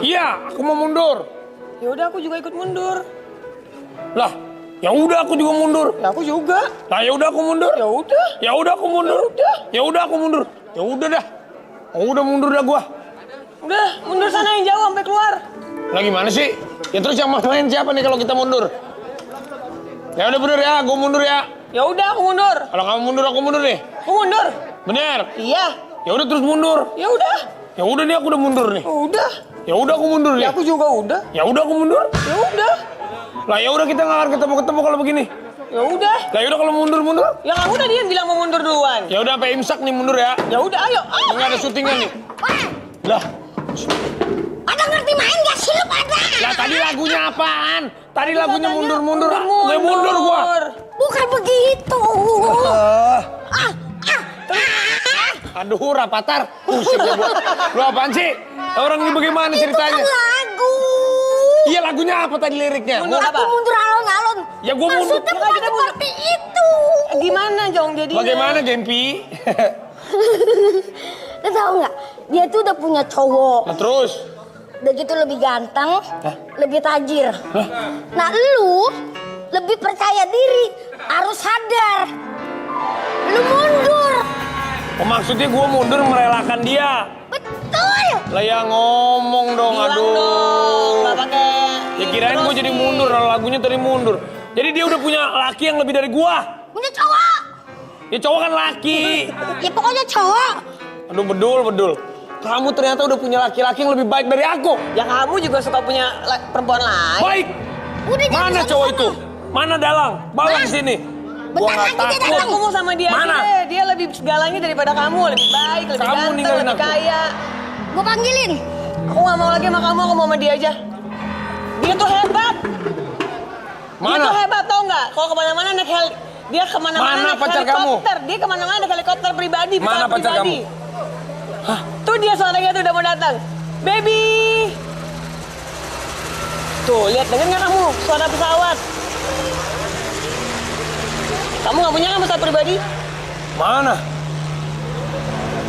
Iya, aku mau mundur. Ya udah aku juga ikut mundur. Lah, ya udah aku juga mundur. Ya aku juga. Lah ya udah aku mundur. Ya udah. Ya udah aku mundur. Ya udah aku mundur. Ya udah dah. Oh, udah mundur dah gua. Udah, mundur sana yang jauh sampai keluar. Lah gimana sih? Ya terus yang main siapa nih kalau kita mundur? Ya udah bener ya, gua mundur ya. Ya udah aku mundur. Kalau kamu mundur, aku mundur nih. Aku mundur. Bener. Iya. Ya udah terus mundur. Ya udah. Ya udah nih aku udah mundur nih. Udah. Ya udah aku mundur nih. Ya aku juga udah. Ya udah aku mundur. Ya udah. Lah ya udah kita nggak akan ketemu kalau begini. Ya udah. Lah ya udah kalau mundur. Ya kamu tadi yang bilang mau mundur duluan. Ya udah sampai imsak nih mundur ya. Ya udah ayo. Nggak ada syutingnya nih. Lah. Ada ngerti main gak sih lu pada? Lah tadi lagunya apaan? Tadi lagunya mundur. Mundur. Nggak mundur gua. Bukan begitu. Aduh, Rapatar. Pusing ya gua. Lu apaan sih? Orang ini bagaimana ceritanya? Itu kan lagu. Iya, lagunya apa tadi liriknya? Mundur apa? Aku mundur alon-alon. Ya gua mundur. Maksudnya bukan seperti itu. Gimana Jong jadinya? Bagaimana, Gempi? Lu tahu nggak? Dia tuh udah punya cowok. Nah, terus? Udah gitu lebih ganteng, lebih tajir. Nah lu lebih percaya diri, harus sadar. Lu mundur. Oh, maksudnya gua mundur merelakan dia. Betul. Lah ya ngomong dong, Bilang aduh. dong, nggak pakai. Ya kirain gua jadi mundur, lagunya tadi mundur. Jadi dia udah punya laki yang lebih dari gua. Punya cowok. Ya cowok kan laki. Ya pokoknya cowok. Aduh, bedul. Kamu ternyata udah punya laki-laki yang lebih baik dari aku. Ya kamu juga suka punya perempuan lain. Baik. Udah jangan Mana sama cowok sama. itu? Mana Dalang? Bawa Nah. ke sini. Gua Bentar nggak lagi dia takut. datang. Aku mau sama dia Mana? aja deh. Dia lebih segalanya daripada kamu. Lebih baik, lebih Kamu ganteng, ninggalin lebih aku. kaya. Gue panggilin. Aku gak mau lagi sama kamu, aku mau sama dia aja. Dia tuh hebat. Dia Mana? tuh hebat, tau nggak? Kalau kemana-mana naik dia kemana-mana Mana naik pacar helikopter. Dia kemana-mana naik helikopter pribadi. Mana pesawat pacar pribadi. Tuh dia suaranya tuh udah mau datang. Baby. Tuh, lihat, denger nggak kamu suara pesawat? Kamu nggak punya kan pesawat pribadi? Mana?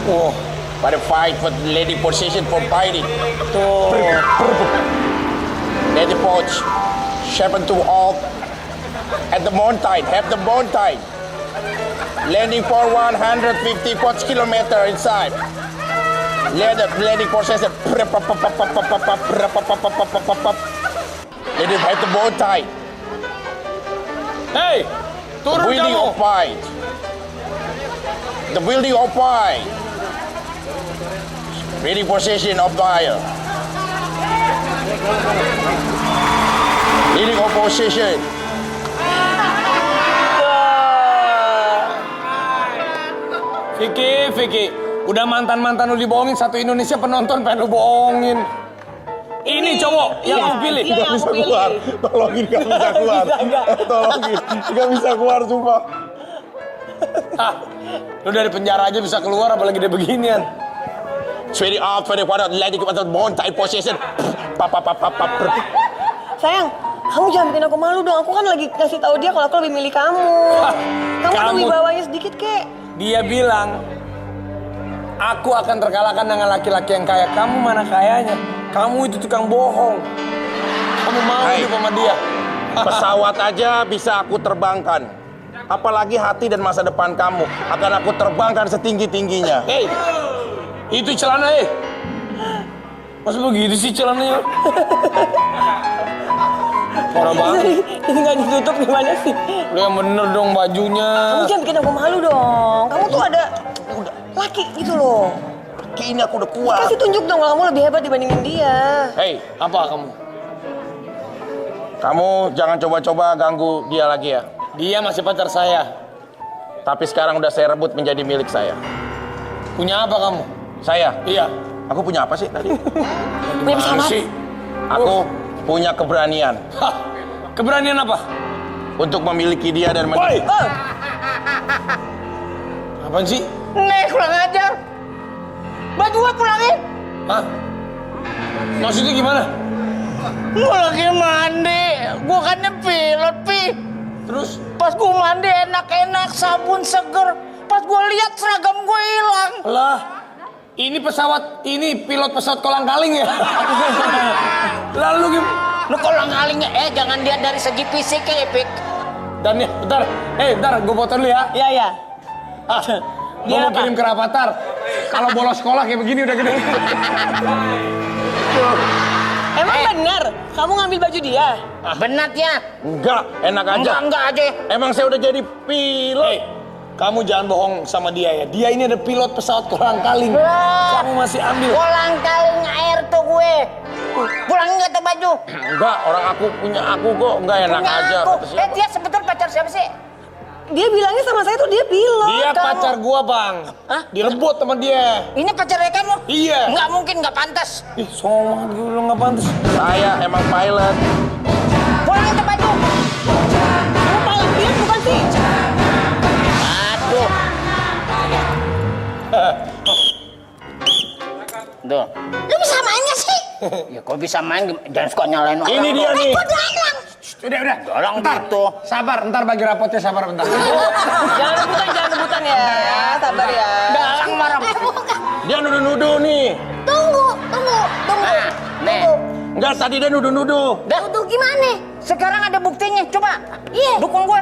Oh, pada fight for lady position for fighting. Tuh. Lady Poach, 7 to all at the mountain, have the mountain. Landing for 150 kilometer inside. Landing for session. Lady have the mountain. Hey, turun Building kamu. of fight. The building of fight. Ready position of fire. Leading opposition. Vicky, udah mantan-mantan lu dibohongin, satu Indonesia penonton pengen lu bohongin. Ini cowok yang iya, aku pilih. iya. Gak Yang bisa aku pilih. keluar. Tolongin gak bisa keluar. Tolongin. Gak bisa keluar sumpah. Ah, lu dari penjara aja bisa keluar, apalagi dia beginian. Ready up for the landing for the mountain position. Sayang, kamu jangan bikin aku malu dong. Aku kan lagi kasih tahu dia kalau aku lebih milih kamu. Kamu ada Kamu- wibawanya sedikit, kek. Dia bilang, aku akan terkalahkan dengan laki-laki yang kaya. Kamu mana kayanya? Kamu itu tukang bohong. Kamu mau Hai. hidup sama dia? Pesawat aja bisa aku terbangkan. Apalagi hati dan masa depan kamu akan aku terbangkan setinggi-tingginya. Hei, itu celana, Masa begitu sih celananya? Parah banget. Ini nggak ditutup gimana sih? Lu yang bener dong bajunya. Kamu jangan bikin aku malu dong. Kamu tuh ada laki gitu loh. Kini aku udah kuat. Kasih tunjuk dong kalau kamu lebih hebat dibandingin dia. Hei, Apa kamu? kamu jangan coba-coba ganggu dia lagi ya. Dia masih pacar saya. Tapi sekarang udah saya rebut menjadi milik saya. Punya apa kamu? Saya? Iya. Aku punya apa sih tadi? Punya Mana pesawat. sih? Aku punya keberanian Hah, keberanian apa? untuk memiliki dia dan Woi! Apaan sih? Nih, kurang ajar. Baju gua pulangin. Hah? Maksudnya gimana? Gua lagi mandi. Gua kan pilot, Pi. Terus? Pas gua mandi enak-enak, sabun seger. Pas gua lihat seragam gua hilang. Lah, ini pilot pesawat kolang kaling ya? Lalu gimana? Lu kolang-kaling jangan lihat dari segi fisiknya, Pik. Dan ya, bentar, gue foto dulu ya. Iya, iya. Gue mau kirim ke Rapatar. Kalau bolos sekolah kayak begini udah gede. Emang benar kamu ngambil baju dia? Benar ya? Enggak, enak aja. Enggak aja. Emang saya udah jadi pilot. Kamu jangan bohong sama dia ya. Dia ini ada pilot pesawat kolang-kaling. Kamu masih ambil. Kolang-kaling air tuh gue. Pulang nggak tuh baju? Enggak, orang aku punya aku kok. Enggak enak Punya aja. aku. Kata siapa? Dia sebetulnya pacar siapa sih? Dia bilangnya sama saya tuh dia pilot. Dia pacar gua, Bang. Hah? Direbut sama dia. Ini pacarnya kamu? Iya. Nggak mungkin, nggak pantas. Ih, songong banget gue, lu nggak pantas. Saya emang pilot. Pulang tuh baju. Kamu pilot dia bukan sih? Aduh. Tuh. Lu bisa main gak sih? Ya kok bisa main, jangan suka nyalain orang. Ini dia nih. Kok dalang? Udah. Orang gitu. Sabar, ntar bagi rapotnya, sabar bentar. Jangan rebutan ya. Sabar ya. Dalang marah. Dia nuduh-nuduh nih. Tunggu. Nah, nih. Enggak, tadi dia nuduh-nuduh. Tuh gimana? Sekarang ada buktinya, coba. Iya. Dukung gue.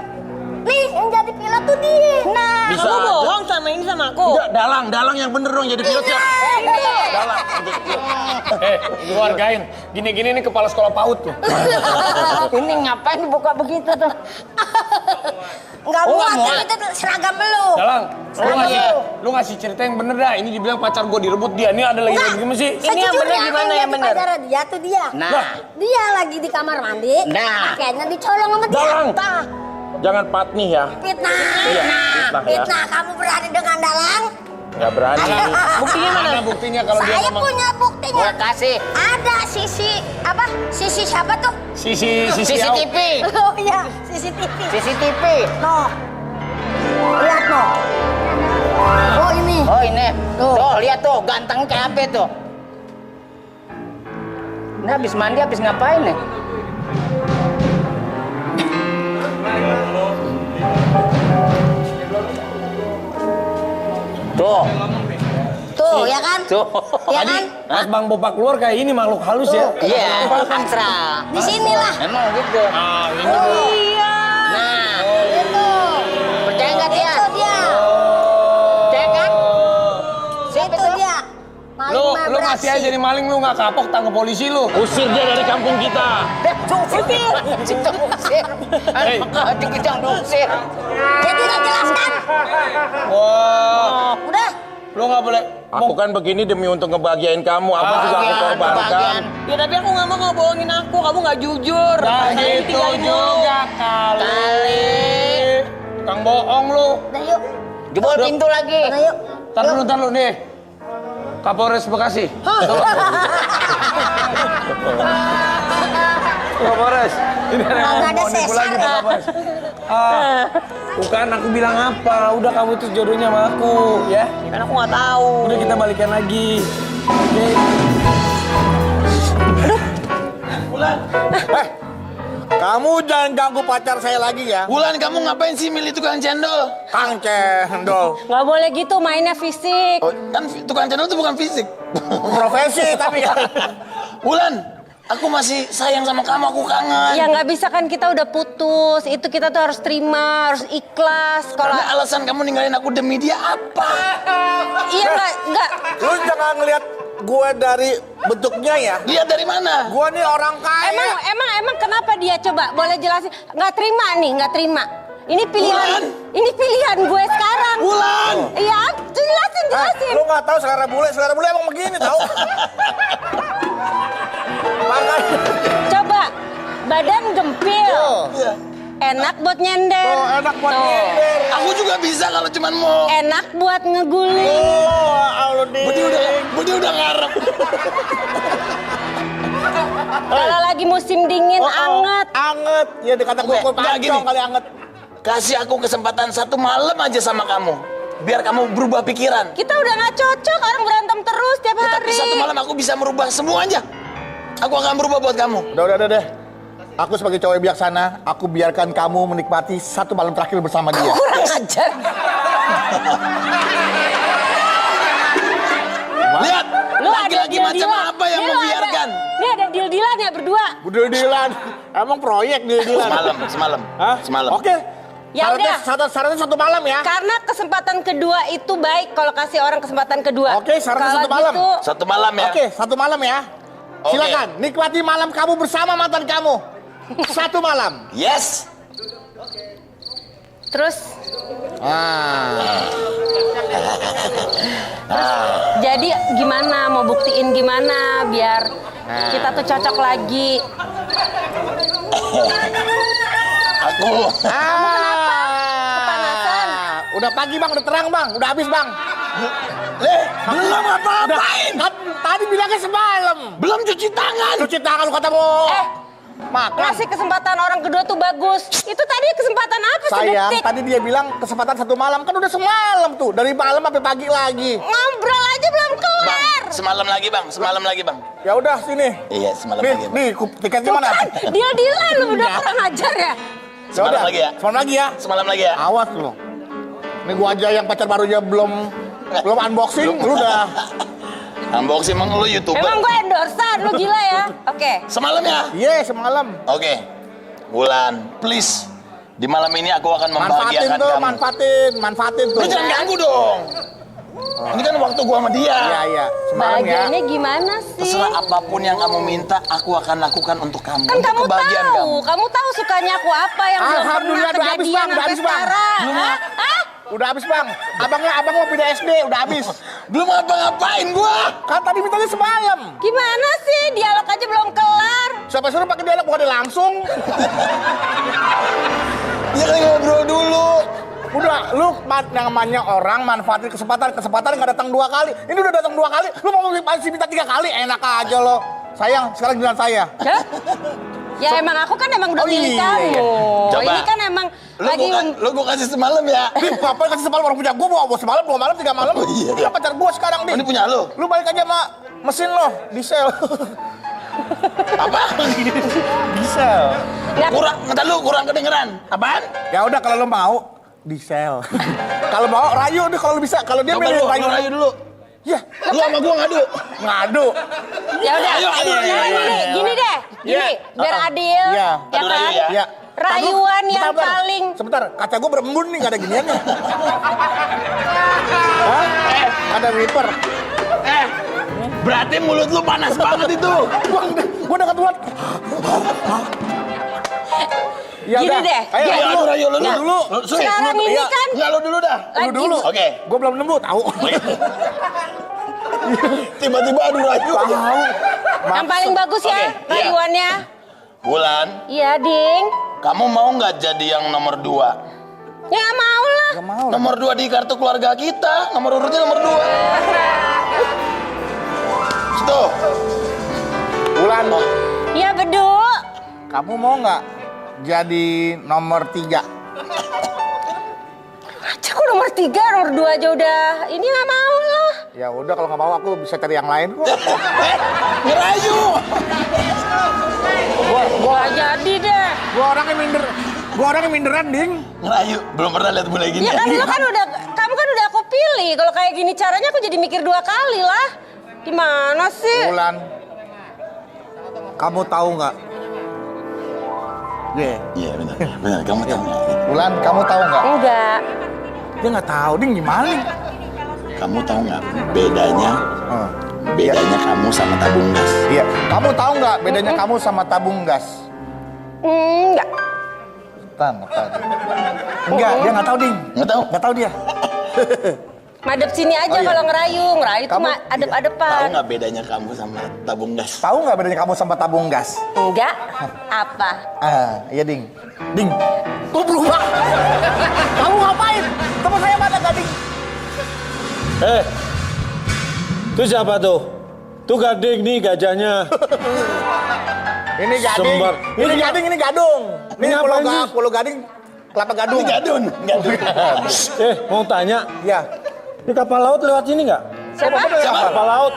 Nih, yang jadi pilot tuh dia. Nah. Bisa Kamu aja. bohong sama ini sama aku. Enggak, dalang yang bener dong jadi pilot ya. Dalang. Lu hargain. Gini-gini nih kepala sekolah PAUD tuh. Ini ngapain dibuka begitu tuh? Enggak Oh, muat, nggak kan muat. itu seragam lu. Dalang, lu ngasih cerita yang bener dah. Ini dibilang pacar gua direbut dia. Ini ada lagi gimana sih? Ini yang bener gimana yang bener? Pacaran dia tuh dia. Nah. Dia lagi di kamar mandi. Nah. Pakaiannya dicolong sama dia. Dalang. Tah. Jangan patnih ya. Fitnah. Iya, fitnah ya. Fitnah. Kamu berani dengan Dalang? Enggak berani. Buktinya mana? Mana buktinya kalau dia Saya ngomong? punya buktinya. Gue kasih. Ada sisi apa? Sisi siapa tuh? Sisi CCTV. Oh iya, CCTV. CCTV. No. Lihat no. Oh ini. Oh ini. Tuh. Tuh, lihat tuh, ganteng kayak apa tuh. Ini habis mandi, habis ngapain nih? Tuh. Tuh ya kan? Tuh. Ya Tadi kan? pas Bang Bopak keluar kayak ini makhluk halus ya. Iya, asra. Di sinilah. Emang gitu. Ah, ini Oh Iya. Nah, itu. percaya nggak dia? Itu dia. Percaya kan? Siapa Itu tuh? dia. Maling lu vibrasi. masih aja jadi maling, lu nggak kapok tangkap polisi lu. Usir dia dari kampung kita. Kita usir. Hei. Aduh, kita usir. Jadi udah jelas kan? Wah, Udah. lu nggak boleh. Aku kan begini demi untuk ngebahagiain kamu. Apa juga aku korbankan. kebahagiaan. Ya tapi aku nggak mau kamu bohongin aku. Kamu nggak jujur. Nah Saya gitu ditinggalin mulu. juga kali. Kang bohong lu. Udah yuk. Jebol pintu lagi. Udah yuk. Ntar lu nih. Kapolres Bekasi. Kapolres. Ini ada yang Nggak ada mau nipu lagi sesar. Pak Kapolres. Bukan aku bilang apa. Udah kamu tuh jodohnya sama aku ya. Kan aku nggak tahu. Udah kita balikan lagi. Oke. Kamu jangan ganggu pacar saya lagi ya. Wulan, kamu ngapain sih milih tukang cendol? Kang Cendol. Nggak boleh gitu, mainnya fisik. Kan tukang cendol itu bukan fisik. Profesi tapi kan. Wulan, aku masih sayang sama kamu, aku kangen. Ya nggak bisa kan, kita udah putus. Itu kita tuh harus terima, harus ikhlas. Kalau Karena alasan kamu ninggalin aku demi dia apa? iya nggak. Lu jangan ngelihat gue dari bentuknya ya. Lihat dari mana? Gue nih orang kaya. Emang kenapa dia, coba boleh jelasin? Nggak terima nih, nggak terima. Ini pilihan, Wulan. ini pilihan gue sekarang. Wulan. Iya, jelasin. Lu nggak tahu selera bule emang begini tahu. Makanya. Coba, badan gempil. Iya. Enak buat nyender. Oh, enak buat Tuh. nyender. Aku juga bisa kalau cuman mau. Enak buat ngeguling. Oh, Aludin. Budi udah ngarep. Kalau lagi musim dingin, anget. Anget. Ya dikata gue Nggak, gini. pancong kali anget. Kasih aku kesempatan 1 malam aja sama kamu. Biar kamu berubah pikiran. Kita udah nggak cocok, orang berantem terus tiap Ya, tapi hari. 1 malam aku bisa merubah semuanya. Aku akan berubah buat kamu. Udah deh. Aku sebagai cowok yang bijaksana, aku biarkan kamu menikmati 1 malam terakhir bersama dia. Kurang ajar. Lihat, Lu ada laki-laki macam deal-dealan. apa yang Nih, lu membiarkan? Ini ada deal-dealan ya ya berdua? Deal-dealan. Emang proyek deal-dealan. Semalam. Hah? Semalam. Oke. Ya udah. Syaratnya 1 malam ya. Karena kesempatan kedua itu baik kalau kasih orang kesempatan kedua. Oke, syaratnya Kalau 1 malam. gitu, 1 malam ya. Oke, 1 malam ya. Oke. Silakan nikmati malam kamu bersama mantan kamu. 1 malam. Yes. terus jadi gimana? Mau buktiin gimana biar kita tuh cocok lagi? Aku. Kamu kenapa? Kepanasan? Udah pagi bang, udah terang bang, udah habis bang. Belum apa-apain. Kan tadi bilangnya semalam. Belum cuci tangan. Cuci tangan lu kata mau. Makan. Ngasih kesempatan orang kedua tuh bagus. Itu tadi kesempatan apa sih? Sayang, Detik? tadi dia bilang kesempatan 1 malam. Kan udah semalam tuh. Dari malam sampai pagi lagi. Ngobrol aja belum kelar. Semalam lagi bang. Ya udah sini. Iya semalam Nih, lagi bang. nih tiketnya mana? Deal-dealan lu udah kurang ajar ya. Semalam Yaudah, lagi ya? Semalam lagi ya. Semalam lagi ya. Awas lu. Ini gua aja yang pacar barunya belum unboxing, lu udah. Unboxing emang lu YouTuber. Emang gue endorsean, lu gila ya. Oke. Semalam ya? Iya, semalam. Oke. Wulan, please. Di malam ini aku akan Manfaatin membahagiakan tuh, kamu. manfaatin tuh. Lu jangan ganggu dong. Ini kan waktu gua sama dia. Iya, semalam ya. Bahagiannya gimana sih? Terserah apapun yang kamu minta, aku akan lakukan untuk kamu. Kan untuk kamu kebahagiaan tahu, kamu tahu sukanya aku apa yang belum pernah Alhamdulillah, udah habis, kejadian Bang, udah sampai habis, Bang. sekarang. Hah? Hah? Udah habis bang. Abang mau pindah SD, udah habis. Belum apa-ngapain gua. Kan tadi mintanya semalam. Gimana sih? Dialog aja belum kelar. Siapa suruh pakai dialog bukan langsung? Ya kan ngobrol dulu. Udah, lu namanya orang manfaatin kesempatan nggak datang 2 kali. Ini udah datang 2 kali, lu mau masih minta 3 kali, enak aja lo. Sayang, sekarang bilang saya. Hah? Ya emang aku kan emang udah Oh, milih iya, kamu. iya. Coba. Ini kan emang Lu gua kasih semalam ya. Ngapain kasih semalam orang punya gua mau semalam, 2 malam, 3 malam. Oh, iya. Dia pacar gua sekarang nih. Oh, ini punya lu. Lu balik aja sama mesin lo, diesel. Apa? Diesel. Kurang kedengeran. Apaan? Ya udah kalau lu mau diesel. Kalau mau rayu deh kalau lu bisa. Kalau dia Coba milih lu rayu. rayu dulu. Ya, Lu sama gua ngadu. ngadu. ya udah. Ayo, ayo, Sekarang ayo, gini deh. Gini, Iya. biar adil. Iya. Ya Adu kan? rayu ya? Ya. Rayuan yang Bentar. paling Sebentar, kaca gua berembun nih, gak ada giniannya. Hah? Ada wiper. Berarti mulut lu panas banget itu. Gua udah ketuan. Ya Gini udah. deh, Ayo, gini. lu rayu lu Nah, dulu. sekarang ini Iya. kan Enggak, lu dulu dah. Lu dulu. Oke. Gua belum nemu, tahu. Tiba-tiba adu rayu. Tahu. yang paling bagus ya Oke, iya. rayuannya. Wulan, Iya, Ding. kamu mau nggak jadi yang nomor 2? Ya nggak mau lah. Gak mau. Nomor 2 di kartu keluarga kita. Nomor urutnya nomor 2. Situ. Bulan, Iya, Bedu. kamu mau nggak jadi nomor 3? Aja aku nomor 3, nomor 2 aja udah. Ini nggak mau lah. Ya udah, kalau nggak mau aku bisa cari yang lain kok. Ngerayu. Nggak jadi deh. Gua orang yang minderan, Ding. Ngerayu. Belum pernah lihat bule gini. Ya kan kamu kan udah aku pilih. Kalau kayak gini caranya aku jadi mikir 2 kali lah. Gimana sih? Bulan, kamu tahu nggak? Iya benar. Benar, kamu tahu nggak? Bulan, kamu tahu nggak? Enggak. Dia nggak tahu, Ding, gimana nih? Kamu tahu nggak bedanya? Hmm. Bedanya kamu sama tabung gas. Iya, kamu tahu nggak bedanya kamu sama tabung gas? Enggak. Enggak, dia nggak tahu, Ding. Nggak tahu? Nggak tahu dia. Madep sini aja Oh, iya. kalau ngerayu. Ngerayu tuh Kamu- Tahu adep-adepan. nggak bedanya kamu sama tabung gas? Tahu nggak bedanya kamu sama tabung gas? Enggak. Apa? Iya, Ding. Ding, lu berubah. Kamu ngapain? Teman saya mana nggak, Ding? Itu siapa tuh? Tuh Gading nih gajahnya. Ini Gading. Sembar. Ini Gading, ini Gadung. Ini Ini apaan sih? Pulau Gading, Kelapa Gadung. Ini gadun. Mau tanya, Iya. ini kapal laut lewat sini nggak? Siapa? Kapal laut.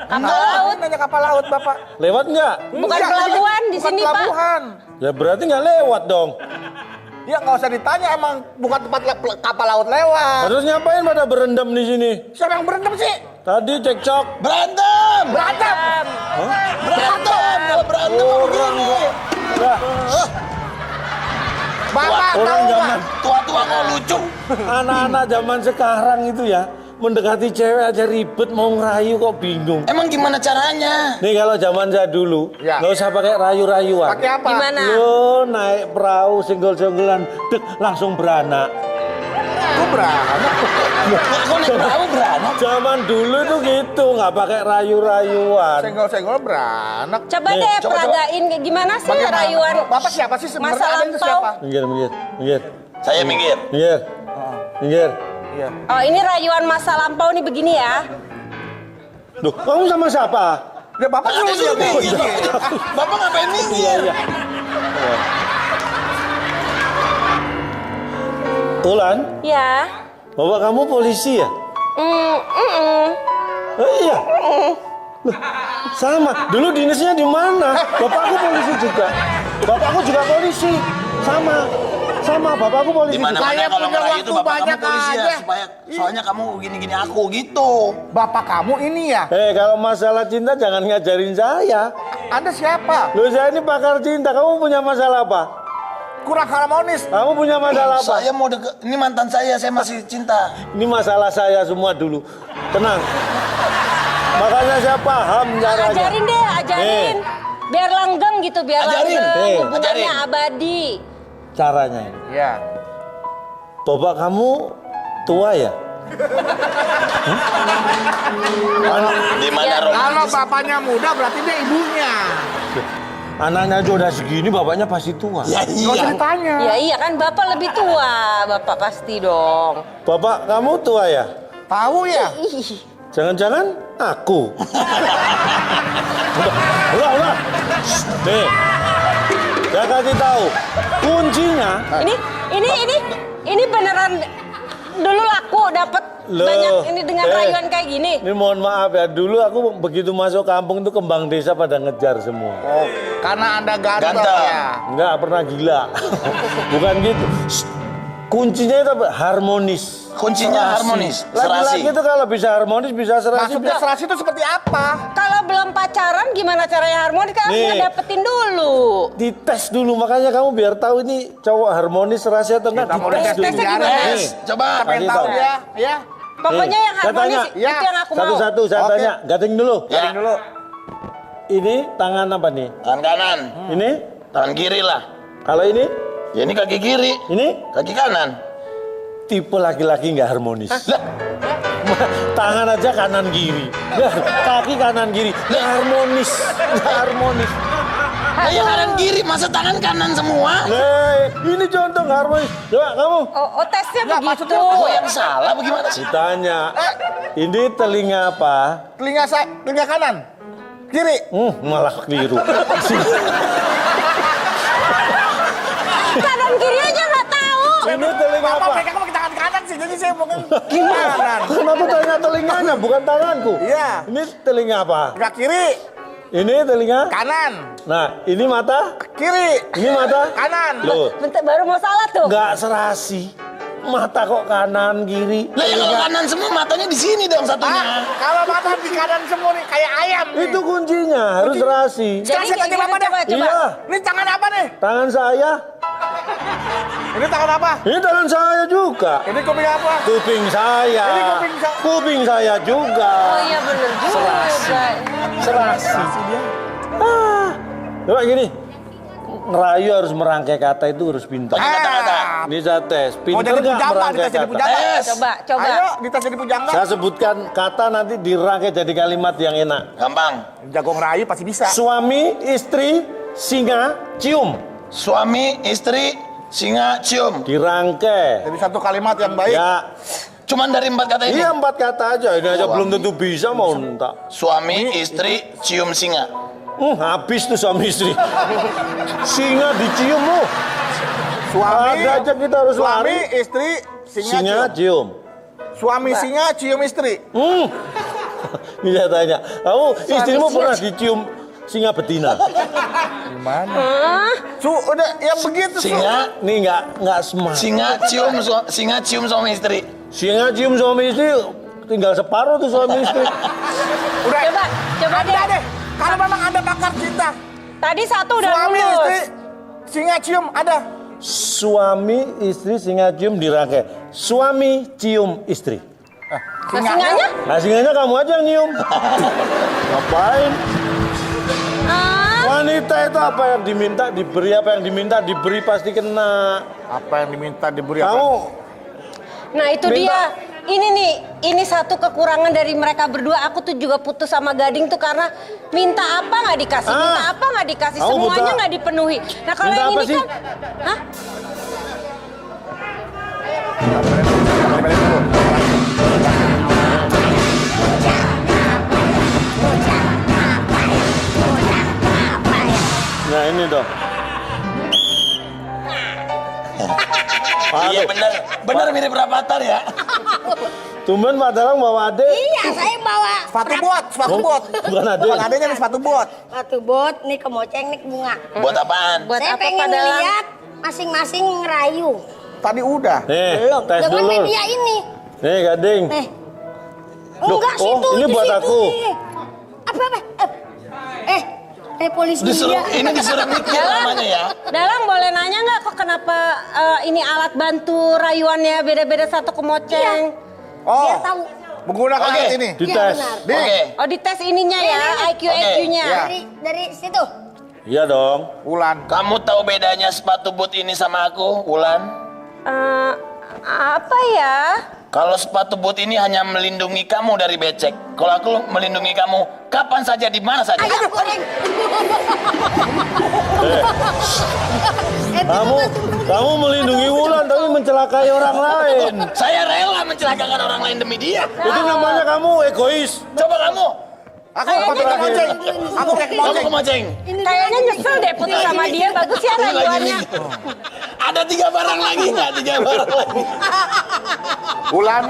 Kapal laut. Nanya kapal laut, Bapak. Lewat nggak? Bukan Enggak, pelabuhan di bukan sini, Pak. pelabuhan. Ya berarti nggak lewat dong. Ya nggak usah ditanya, emang bukan tempat kapal laut lewat. Terus ngapain pada berendam di sini? Siapa yang berendam sih? Tadi cekcok. Berantem. Berantem. Berantem. Kalau berantem Bapak Orang tahu zaman nggak? Tua-tua kok lucu. anak-anak zaman sekarang itu ya, mendekati cewek aja ribet, mau ngerayu kok bingung. Emang gimana caranya? Nih kalau zaman saya dulu, Ya. nggak usah pakai rayu-rayuan. Pakai apa? Gimana? Lo naik perahu senggol-senggolan, dek langsung beranak. Aku beranak. Kok naik perahu beranak? Zaman dulu itu gitu, nggak pakai rayu-rayuan. Senggol-senggol beranak. Coba Nih, deh coba. peragain gimana sih Bagaimana? rayuan Bapak siapa sih sebenarnya? masa Ada itu lampau? siapa? Minggir, minggir, minggir, Saya minggir. minggir, minggir. Oh ini rayuan masa lampau nih begini ya. Duh, kamu sama siapa? Ya Bapak Ada suruh dia minggir. minggir. Bapak ngapain minggir? Ulan, Ya. bapak kamu polisi ya? Oh iya. Loh, sama. Dulu dinasnya di mana? Bapakku polisi juga. Bapakku juga polisi. Sama. Sama, bapakku polisi Di mana juga. Saya kalau punya ngerayu waktu itu bapak kamu banyak polisi ya, aja. supaya soalnya kamu gini-gini aku gitu. Bapak kamu ini ya? Kalau masalah cinta jangan ngajarin saya. Anda siapa? Loh, saya ini pakar cinta. Kamu punya masalah apa? Kurang harmonis. Kamu punya masalah apa? Saya mau deket, ini mantan saya masih cinta. Ini masalah saya semua dulu. Tenang. Makanya saya paham caranya. Ajarin deh, ajarin. Biar langgeng gitu, biar Ajarin. langgeng. Hubungannya Ajarin. abadi. Caranya ini. Ya. Bapak kamu tua ya? Di mana Ya. romantis? Kalau bapaknya muda berarti dia ibunya. Anaknya aja udah segini, bapaknya pasti tua. Ya Nggak iya. usah ditanya. Ya iya kan bapak lebih tua, bapak pasti dong. Bapak kamu tua ya? Tahu ya? Ih, Jangan-jangan aku. Udah. Nih, saya kasih tahu. Kuncinya, ini beneran dulu laku dapat Loh, banyak ini dengan rayuan kayak gini. Ini mohon maaf ya, dulu aku begitu masuk kampung itu kembang desa pada ngejar semua. Oh, karena Anda ganteng Ganteng. ya. Enggak pernah gila. Bukan gitu. Shh. Kuncinya itu apa? Harmonis. Kuncinya harmonis, serasi. Laki-laki itu kalau bisa harmonis, bisa serasi. Maksudnya serasi itu seperti apa? Kalau belum pacaran gimana caranya harmonis kan harus Nih. ngedapetin dulu. Dites dulu, makanya kamu biar tahu ini cowok harmonis serasi atau enggak. Kita mau Dites lihat dulu. tesnya gimana? Tes, coba. Kita pengen Kasih tahu tahu. ya. Ya. Pokoknya yang saya harmonis tanya. Ya. itu yang aku mau. Satu-satu saya Oke. tanya, gating dulu. Ya. Dulu. Ini tangan apa nih? Tangan kanan, Ini? tangan kiri lah. Kalau ini? Ya ini kaki kiri, Ini? kaki kanan. Tipe laki-laki nggak harmonis. Tangan aja kanan kiri, kaki kanan kiri, nggak harmonis, nggak harmonis. Nah, ya kanan kiri, masa tangan kanan semua? Ini contoh nggak harmonis. Coba kamu. Oh, tesnya Nggak, begitu. maksudnya Oh yang salah bagaimana sih? Ditanya, ini telinga apa? Telinga kanan. Kiri. Malah keliru. Kanan kiri aja nggak tahu. Ini telinga Bapak apa? mereka pakai tangan kanan sih, jadi saya mungkin kanan. Kenapa tanya telinganya, bukan tanganku? Iya. Ini telinga apa? Telinga kiri, Ini telinga. kanan, Nah, ini mata. kiri, Ini mata. kanan. Loh, Bentar, baru mau salah tuh. nggak serasi. Mata kok kanan kiri. Lah ya kalau kanan semua matanya di sini dong satunya. Kalau mata di kanan semua nih kayak ayam nih. Itu kuncinya, harus serasi. Sekarang saya tanya Bapak deh. coba. Iya, Ini tangan apa nih? tangan saya. Ini tangan apa? Ini tangan saya juga. Ini kuping apa? Kuping saya. Ini kuping Kuping saya juga. Oh iya bener juga. Serasi. Coba gini. Ngerayu harus merangkai kata itu harus pintar. Kata-kata. Ini saya tes. Mau Pintar jadi nggak pujangga, merangkai dites jadi kata? pujangga. Tes. Coba. Ayo, dites jadi pujangga. Saya sebutkan kata nanti dirangkai jadi kalimat yang enak. Gampang. Jago ngerayu pasti bisa. Suami, istri, singa, cium. Suami, istri, singa, cium. Dirangkai. Jadi satu kalimat yang baik. Ya, Cuman dari 4 kata ini. iya 4 kata aja. Ini aja belum tentu bisa mau entah. Suami, istri, cium singa. Habis tuh suami istri. Singa dicium lu. Suami, Ada aja kita harus suami, lari. istri, Singa cium. cium. Suami singa cium istri. Ini saya tanya. Kamu istrimu pernah dicium singa betina? Udah yang begitu Su. Singa, Ini nggak smart. singa cium suami istri. Singa cium suami istri tinggal separuh tuh suami istri. Udah. Coba Anda deh. deh. Kalau memang Anda pakar cinta, Tadi satu udah suami lulus. istri Singa cium ada. Suami istri singa cium dirangkai. Suami cium istri. Singanya? Nah singanya kamu aja yang nyium. Ngapain? Wanita itu apa yang diminta diberi, apa yang diminta diberi pasti kena. Apa yang diminta diberi apa? Kamu Nah itu Minta. dia. Ini nih, ini satu kekurangan dari mereka berdua. Aku tuh juga putus sama Gading tuh karena minta apa nggak dikasih, minta apa nggak dikasih, Kamu semuanya buta. nggak dipenuhi. Nah kalau Minta yang apa ini sih? kan, hah? Nah ini dong. Iya bener, bener mirip Rapatar ya. Tumben Pak Dalang bawa adik. Iya, saya bawa Sepatu bot, sepatu Oh, bot. bukan adik. Bukan adanya nih sepatu bot. sepatu bot, nih kemoceng, nih bunga. Buat apaan? Buat Saya apa pengen Dalang? lihat masing-masing ngerayu. Tadi udah. Nih, Belum, tes dengan dulu. media ini. Nih Gading. Nih. Loh, Enggak oh, situ, ini di buat situ aku. nih. Apa? Polisi Disuruh, dia. ini disuruh mikir namanya ya. Dalang boleh nanya nggak kok kenapa ini alat bantu rayuannya beda-beda satu kemoceng? Oh, Biar tahu. menggunakan Oke. alat ini. Dites. Iya, benar. Nih. Oke. Oh dites ininya ya, IQ-nya. Iya. Dari situ. Iya dong. Ulan. Kamu tahu bedanya sepatu boot ini sama aku, Wulan? Apa ya? Kalau sepatu boot ini hanya melindungi kamu dari becek. Kalau aku melindungi kamu kapan saja, di mana saja. Ayam goreng. Kamu melindungi Wulan tapi mencelakai orang lain. Saya rela mencelakakan orang lain demi dia. Itu namanya kamu egois. Coba kamu. Aku pakai kemoceng. Aku pakai Kamu kemoceng. kemoceng. Kayaknya nyesel deh putus sama dia. Bagus ya Ini lagi rayuannya. nih. Ada 3 barang lagi nggak? 3 barang lagi. Ulan,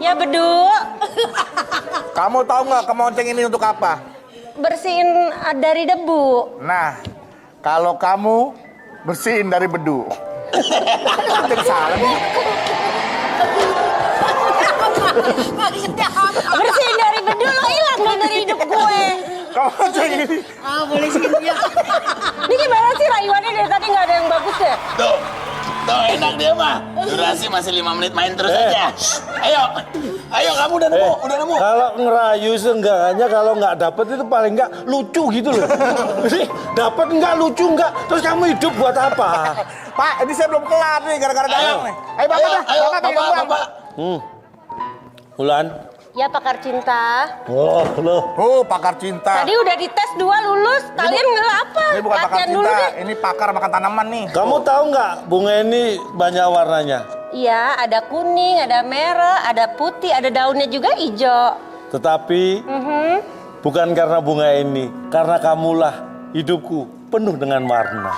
Ya Bedu, kamu tahu nggak kemoceng ini untuk apa? bersihin dari debu. Nah, kalau kamu bersihin dari bedu. Jadi salah nih. Bersihin dari bedu, lo hilang dong dari hidup gue. Kemoceng ini. Polisi dia. Ini gimana sih rayuannya dari tadi nggak ada yang bagus ya? Tuh. Tuh enak dia mah. Durasi masih 5 menit, main terus aja. Ayo. Ayo kamu udah nemu, udah nemu. Kalau ngerayu seenggaknya kalau nggak dapet itu paling nggak lucu gitu loh. Jadi dapet nggak lucu nggak, terus kamu hidup buat apa? Pak, ini saya belum kelar nih gara-gara dagang nih. Ayo, Bapak dah. Ayo, Bapak, pengen pulang. Bapak. Wulan. Ya pakar cinta. Oh, loh. Oh, pakar cinta. Tadi udah dites 2 lulus. Kalian nggak apa? Ini bukan pakar Latihan dulu cinta, deh. ini pakar makan tanaman nih. Kamu tahu nggak bunga ini banyak warnanya? Iya, ada kuning, ada merah, ada putih, ada daunnya juga hijau. Tetapi bukan karena bunga ini, karena kamulah hidupku penuh dengan warna.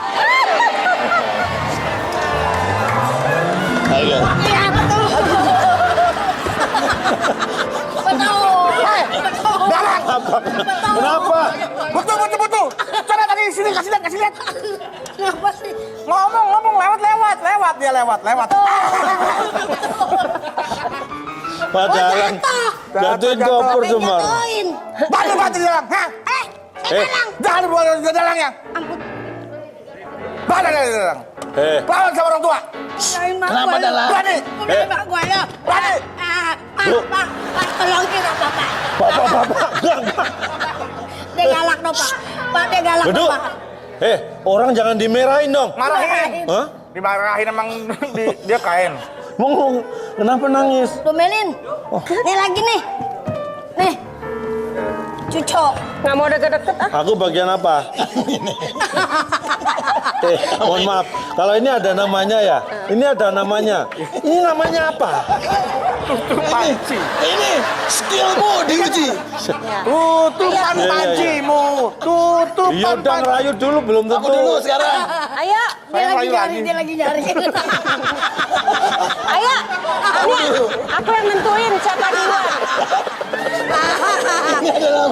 Ayo. Iya, betul. Kenapa? Betul. Coba tadi sini kasih lihat. Kenapa sih? Ngomong lewat dia lewat. Pak Dalang jatuhin koper semua. Jatuhin. Batu dalang. Hah? Jangan dibuat dalang ya. Ampun. Batu dalang. Lawan sama orang tua. Kenapa Dalang? Berani. Udah mak gue ya. Berani. Pak, tolongin apa Pak? Bapak. Dia galak dong Pak. Pak, dia galak Bedu. dong Pak. Orang jangan dimerahin dong. Marahin. Hah? Dimarahin emang dia kain. Ngomong, kenapa nangis? Domelin. Nih lagi nih. Nih. Cucok. Nggak mau deket-deket ah. Aku bagian apa? Mohon maaf. Kalau ini ada namanya ya. Ini ada namanya. Ini namanya apa? Panci. Ini skillmu diuji. Tutupan Iya. pancimu. Iya Tutupan udah panci. ngerayu dulu belum Aku tentu. dulu sekarang. Ayo, Saya ngerayu lagi. Dia lagi nyari. ayo. Ini aku yang nentuin siapa duluan.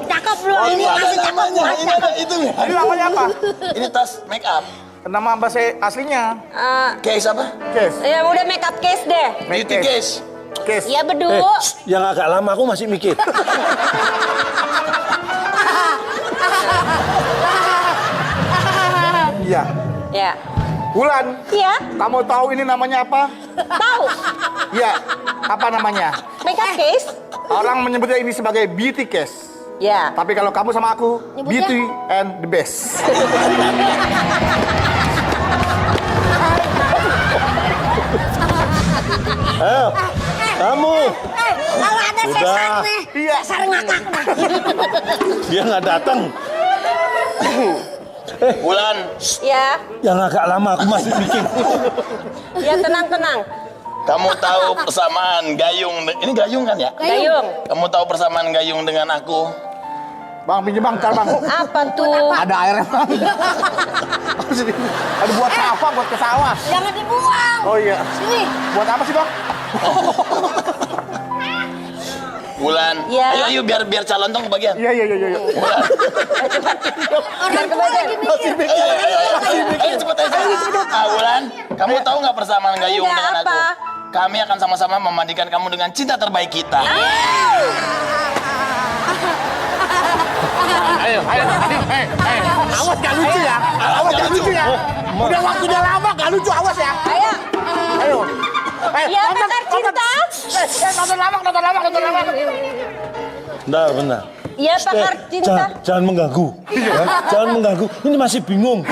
Cakep lu. Ini ada namanya, ini ada itu ya. Ini namanya apa? Ini tas make up. Nama bahasa aslinya. Case apa? Case. Ya udah make up case deh. Beauty case. Case. Iya Bedu. Yang agak lama aku masih mikir. Iya. Ya. Wulan, Iya, kamu tahu ini namanya apa? tahu. Iya, apa namanya? Makeup case? Orang menyebutnya ini sebagai beauty case. Ya. Tapi kalau kamu sama aku, Nyebutnya? beauty and the best. Ayo, kamu. Kalau ada Udah. sesar nih, Iya. sesar ngakak. Dia nggak datang. Wulan, Ya, Yang agak lama aku masih bikin. ya tenang. kamu tahu persamaan gayung? Ini gayung kan ya? Gayung. Kamu tahu persamaan gayung dengan aku? Bang, pinjem bang, ntar bang. Apa tuh? Ada airnya bang. Ada buat apa? Buat ke sawah. Jangan dibuang. Oh iya. Sini. Buat apa sih bang? Wulan, Ya. ayo biar calon dong kebagian. Iya. Wulan, Orang tua lagi mikir. ayo cepet aja. Wulan, kamu tahu nggak persamaan gayung Enggak, dengan aku? apa? Kami akan sama-sama memandikan kamu dengan cinta terbaik kita. Ayo. Awas gak lucu ya. Awas gak lucu ya. Udah waktunya lama gak lucu, awas ya. Ayo. Ya, pakar cinta. Nonton lama. Benar. Ya, pakar cinta. Jangan mengganggu. Ya, jangan mengganggu. Ini masih bingung.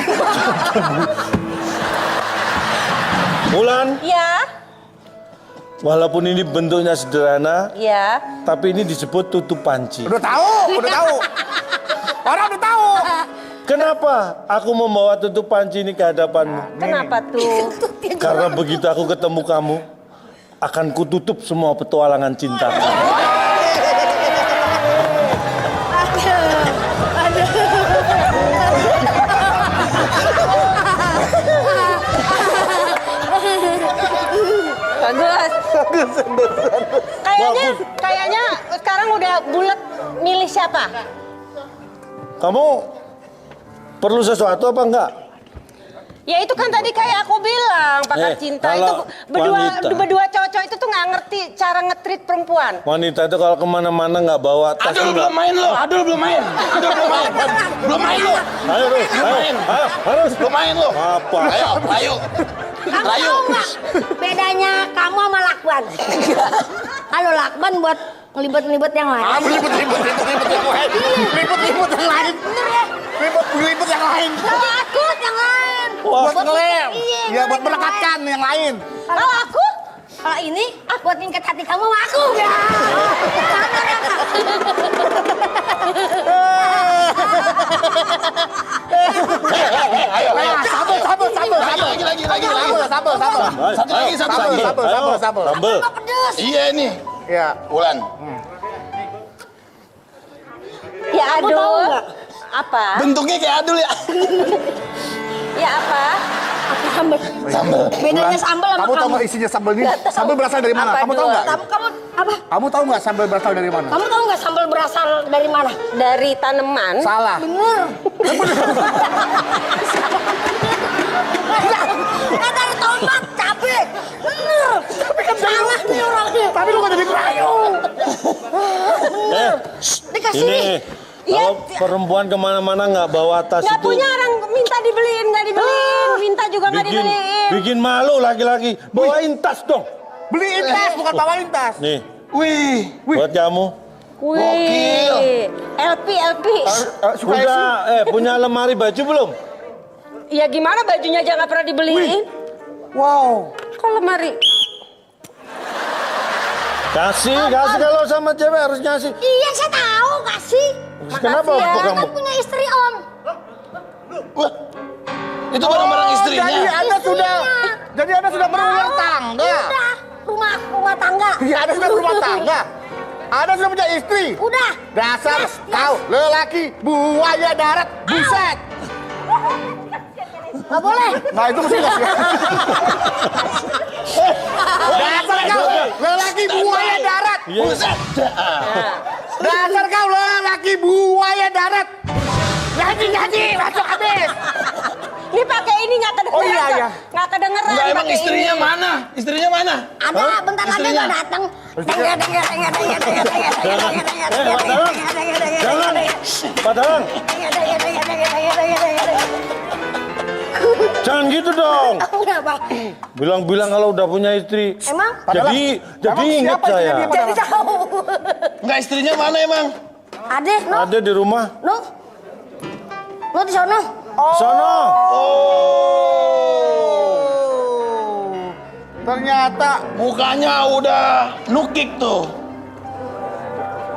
Wulan, Ya, walaupun ini bentuknya sederhana, ya. tapi ini disebut tutup panci. Udah tahu. Orang udah tahu. Kenapa aku membawa tutup panci ini ke hadapanmu? Kenapa tuh? Karena begitu aku ketemu kamu, akan kututup semua petualangan cinta. Bagus. Kayaknya sekarang udah bulat milih siapa? Kamu perlu sesuatu apa enggak? Ya itu kan tadi kayak aku bilang, pakar cinta itu kalau wanita. berdua cowok itu tuh nggak ngerti cara nge-treat perempuan. Wanita itu kalau kemana-mana nggak bawa tas. Adul belum main lo. Belum main lo. Ayo, harus. Belum main lo. Apa? Ayo. Kamu tahu nggak bedanya kamu sama lakban? Kalau lakban buat ngelibet-ngelibet yang lain. Libut yang lain. Bener ya? Libut yang lain. Kalau aku yang lain. Buat ngelem. Iya, Ya buat melekatkan yang lain. Kalau aku, kalau ini buat ngikat hati kamu sama aku. Ya. Ayo. Sabar. Lagi. Satu lagi. Sabar. Sambel. Pedes. Iya ini. Ya. Wulan. Ya Kamu tahu aduh. nggak? Apa? Bentuknya kayak Adul ya. Ya apa? Sambal. Sambal. Bedanya sambal sama Kamu tahu kamu. nggak isinya sambal ini? Sambal berasal dari mana? Apa Kamu tahu dua? nggak? Kamu apa? Kamu tahu nggak sambal berasal dari mana? Kamu tahu nggak sambal berasal dari mana? Dari tanaman. Salah. Bener. Nggak dari tomat, cabe. Bener. Tapi kan salah nih orangnya. Tapi lu nggak jadi kerayu. Dikasih. Ini Iya. kalau perempuan kemana-mana nggak bawa tas Nggak itu punya orang minta dibeliin, nggak dibeliin. Minta juga nggak bikin dibeliin. bikin malu laki-laki. Bawain tas dong. Beliin tas, bukan bawain tas. Nih, Wih. buat kamu. Wih. LP. Suka Udah, punya lemari baju belum? Ya gimana bajunya aja nggak pernah dibeliin? Wow. Kok lemari? Kasih kalau sama cewek harus ngasih. Iya, saya tahu kasih. Kenapa ya. kok Saya kamu? kan punya istri om. Wah. Itu barang-barang istrinya. Jadi Anda sudah berumah tangga. Udah, rumah tangga. Iya, Anda sudah berumah tangga. Anda sudah punya istri. Udah. Dasar kau lelaki buaya darat. Buset. Nggak boleh. Nah itu mesti nggak sih? Dasar kau lelaki buaya darat. Buset. Dasar kau lelaki buaya darat. Ngaji, masuk habis. Ini pakai ini nggak kedengeran. Oh, iya. Nggak kedengeran. Enggak, emang pakai istrinya ini. mana? Istrinya mana? Ada, bentar lagi Istrinya. nggak datang. Padahal Jangan. Jangan gitu dong. Kenapa? Bilang-bilang kalau udah punya istri. Emang? Jadi ingat saya. Jadi tahu. Enggak, istrinya mana emang? Ade, no. Ada di rumah. No. No di sono. Sono. Ternyata mukanya udah nukik tuh.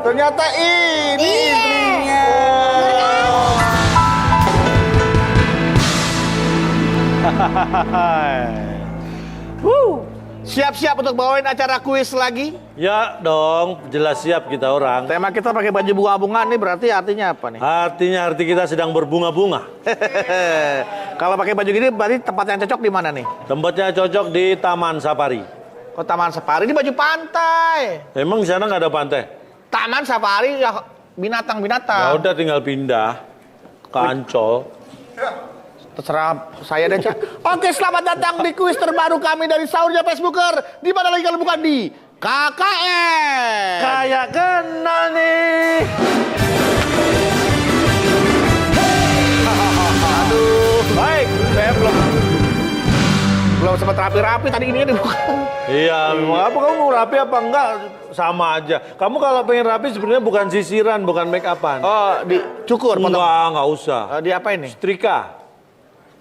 Ternyata ini istrinya. Siap-siap untuk bawain acara kuis lagi? Ya dong, jelas siap kita orang. Tema kita pakai baju bunga-bunga nih berarti artinya apa nih? Artinya arti kita sedang berbunga-bunga. Kalau pakai baju gini berarti tempat yang cocok di mana nih? Tempatnya cocok di Taman Safari. Oh, Taman Safari ini baju pantai. Emang di sana nggak ada pantai? Taman Safari ya Ya binatang-binatang. udah tinggal pindah ke Ancol. Terserah saya deh, Cak. Oke, selamat datang di kuis terbaru kami dari Sahurnya Facebooker. Di mana lagi kalau bukan di KKN. Kayak kenal nih. Aduh, baik. Saya belum sempat rapi-rapi tadi ini dibuka. Iya, memang apa kamu mau rapi apa enggak? Sama aja. Kamu kalau pengen rapi sebenarnya bukan sisiran, bukan make upan. Oh, dicukur potong. Enggak usah. Diapain nih? Setrika.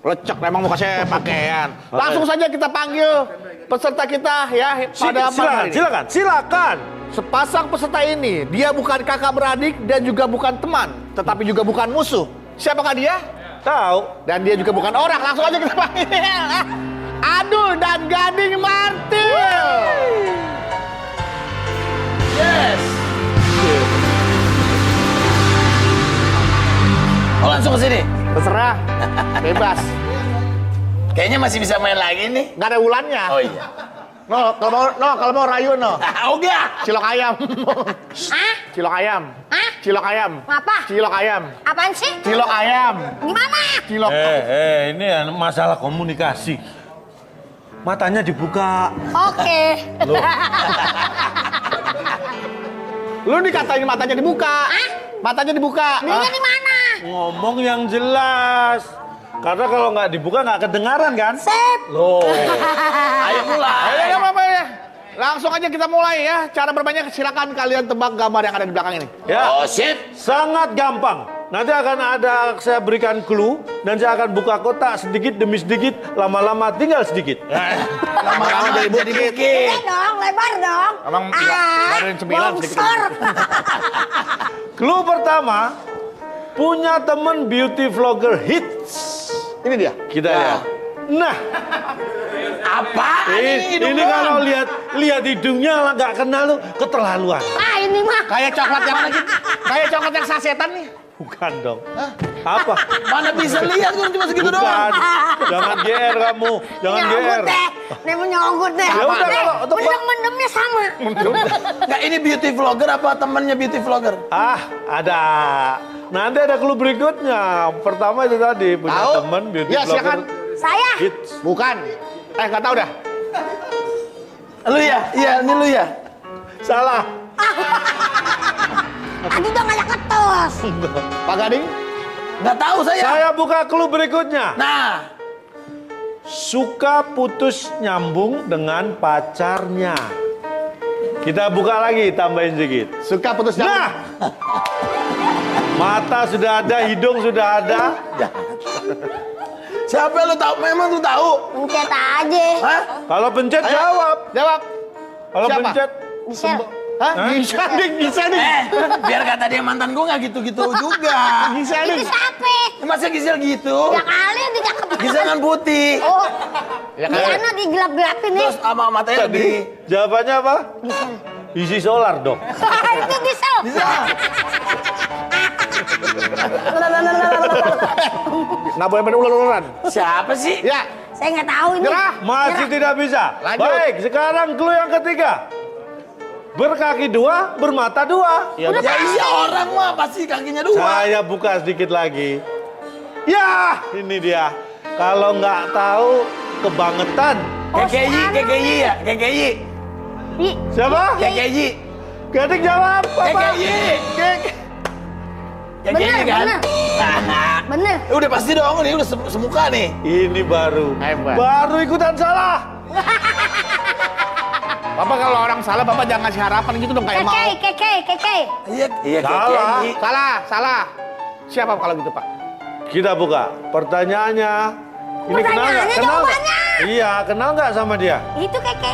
Lecek memang muka saya pakaian. Langsung saja kita panggil peserta kita ya pada malam hari ini. Silakan. Sepasang peserta ini, dia bukan kakak beradik dan juga bukan teman, tetapi juga bukan musuh. Siapakah dia? Tahu. Dan dia juga bukan orang. Langsung aja kita panggil. Adul dan Gading Martil. Yes. Oh, langsung ke sini. Terserah, bebas. Kayaknya masih bisa main lagi nih. Nggak ada ulannya. Oh iya. No, kalau mau rayu no. Oh enggak. Cilok ayam. Hah? Cilok ayam. Hah? Cilok ayam. Apa? Cilok ayam. Apaan sih? Cilok ayam. Gimana? Cilok. Ini masalah komunikasi. Matanya dibuka. Oke. Lu dikatain matanya dibuka. Hah? Matanya dibuka. Belinya di mana? Ngomong yang jelas. Karena kalau nggak dibuka nggak kedengaran kan? Sip. Loh. Ayo mulai. Ayo, nggak apa-apa ya. Langsung aja kita mulai ya. Cara bermainnya silakan kalian tebak gambar yang ada di belakang ini. Ya. Oh, sip. Sangat gampang. Nanti akan ada saya berikan clue dan saya akan buka kotak sedikit demi sedikit, lama-lama tinggal sedikit. Lama-lama jadi bukit. Gede dong, lebar dong. Emang nggak ada yang 9 sedikit. bongsor. Clue pertama, punya temen beauty vlogger hits. Ini dia. Kita lihat. Nah, Apa? ini kalau lihat hidungnya lah nggak kenal lu keterlaluan. Ah, ini mah. Kayak coklat yang kayak coklat yang sasetan nih. Bukan dong. Apa? Mana bisa lihat kan cuma segitu Bukan. doang. Jangan GR kamu. Jangan GR. Nyonggut deh. Dia mau nyonggut deh. Ya udah, kalau untuk mendem-mendemnya sama. Enggak, ini beauty vlogger apa temannya beauty vlogger? Ada. Nanti ada clue berikutnya. Pertama itu tadi punya Tahu? temen beauty Ya, vlogger silakan. Saya. hits. Bukan. Nggak tahu dah. Lu ya? Iya, ini lu ya. Salah. Tadi udah ngajak ketos. Pak Gading. Nggak tahu saya. Saya buka clue berikutnya. Nah, Suka putus nyambung dengan pacarnya. Kita buka lagi, tambahin sedikit. Suka putus nyambung. Nah, mata sudah ada, hidung sudah ada. siapa lu tahu? Memang lu tahu? Pencet aja. Hah? Kalau pencet jawab. Jawab. Kalau Siapa? pencet Michelle. Hah? Bisa nih. Biar kata dia mantan gua nggak gitu-gitu juga. Bisa Itu nih. siapa? Masa Gisel gitu? Ya kali dia cakep. Gisel kan putih. Oh. Ya Di kan? sana digelap-gelapin nih. Terus sama matanya lebih. jawabannya apa? Gisel. Isi solar dong. Itu Gisel. Nggak boleh main ular-ularan. Siapa sih? Ya. Saya nggak tahu ini. Nyerah. Masih tidak bisa. Lanjut. Baik, sekarang clue yang ketiga. Berkaki dua, bermata dua. Ya iya, orang mah pasti kakinya dua. Saya buka sedikit lagi. Ya, ini dia. Kalau nggak tahu, kebangetan. KKI ya? KKI. Siapa? KKI. Gading jawab. Apa? KKI. Kayak gini kan? Bener. Udah pasti dong, ini udah semuka nih. Ini baru. Hebat. Baru ikutan salah. Bapak kalau orang salah, Bapak jangan ngasih harapan gitu dong kayak mau. Keke. Iya Salah. Salah. Siapa kalau gitu, Pak? Kita buka pertanyaannya. Ini kenal nggak? Pertanyaannya Kenal nggak? jawabannya. Iya, kenal nggak sama dia? Itu keke.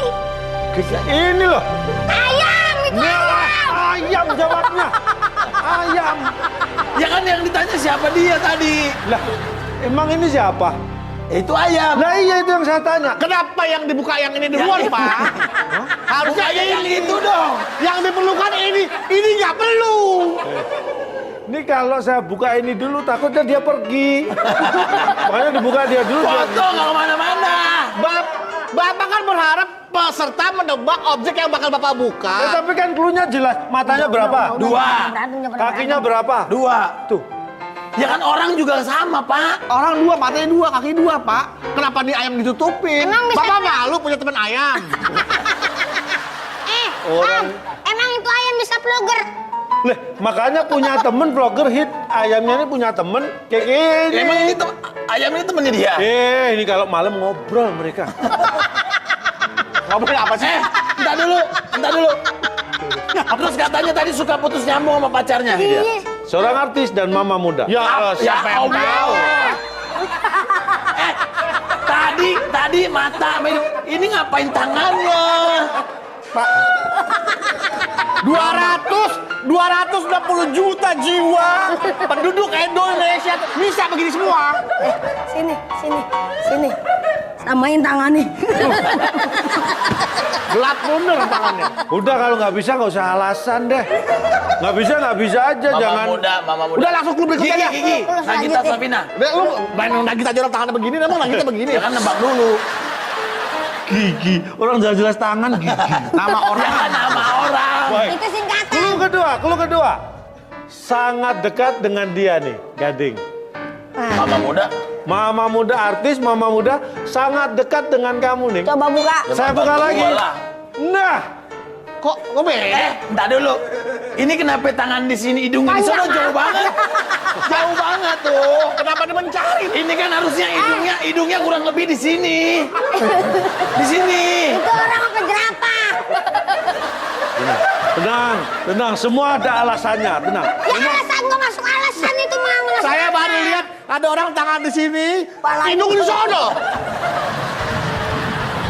Ini loh. Ayam itu ayam. Ayam jawabnya. Ayam. Ya kan yang ditanya siapa dia tadi? Lah, emang ini siapa? Itu ayam. Lah iya itu yang saya tanya. Kenapa yang dibuka yang ini duluan, Yang- Pak? Harusnya Bukannya yang ini. itu dong. Yang diperlukan ini nggak perlu. Ini kalau saya buka ini dulu takutnya dia pergi. Makanya dibuka dia dulu. Foto nggak kemana-mana. Bapak kan berharap peserta menebak objek yang bakal Bapak buka. Tapi kan cluenya jelas. Matanya berapa? Dua. Kakinya berapa? Dua. Tuh. Ya kan orang juga sama, Pak. Orang dua, matanya dua, kaki dua, Pak. Kenapa nih ayam ditutupin? Emang bisa Bapak ada- malu punya teman ayam. Orang. Emang itu ayam bisa vlogger? Leh, makanya punya temen vlogger hit. Ayamnya ini punya temen kayak gini. Emang ini ayam ini temennya dia? Ini kalau malam ngobrol mereka. Ngobrol apa sih? Entar dulu. Terus katanya tadi suka putus nyambung sama pacarnya dia. Seorang artis dan mama muda. Ya, siapa yang Allah. tahu? Tadi mata sama ini ngapain tangannya? 220 juta jiwa penduduk Indonesia bisa begini semua. Sini. Samain tangannya. Gelap bener tangannya. Udah kalau nggak bisa nggak usah alasan deh. Nggak bisa aja jangan. Mama muda. Udah langsung klub berikutnya dah. Gigi. Nagita Slavina. Udah lu main Nagita aja orang tangannya begini, emang Nagita begini. Ya kan nebak dulu. Gigi. Orang jelas tangan gigi. Nama orang. Ya kan nama orang. Baik. Itu singkatan. Clue kedua. Sangat dekat dengan dia nih, Gading. Mama muda. Mama muda artis, mama muda sangat dekat dengan kamu nih. Coba buka. Saya buka lagi. Bola. Nah, Kok beda? Entar dulu. Ini kenapa tangan di sini, hidungnya di sana jauh banget. Jauh banget tuh. Kenapa dia mencari? Ini kan harusnya hidungnya kurang lebih di sini. Di sini. Itu orang apa jerapah? tenang, semua ada alasannya, tenang. Ya alasan gak masuk alasan itu mah. Saya baru lihat ada orang tangan di sini, hidung di sono.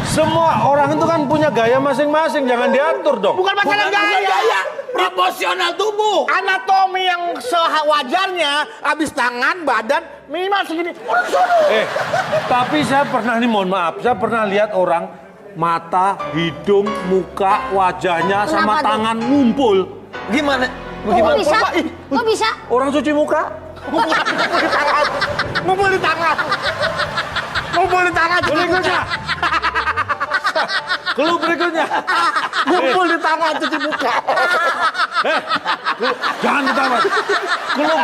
Semua orang itu kan punya gaya masing-masing, jangan diatur dong. Bukan masalah Bukan gaya. gaya. Proporsional tubuh. Anatomi yang sewajarnya, habis tangan, badan minimal segini. Udah di sono. Tapi saya pernah nih, mohon maaf, saya pernah lihat orang mata, hidung, muka, wajahnya sama Kenapa tuh? tangan ngumpul. Gimana? Kok bisa? Kok bisa? Orang cuci muka. Ngumpul di tangan. Ngumpul di tangan. Berikutnya. Clue berikutnya. Ngumpul di tangan cuci muka. Jangan ketawa. Clue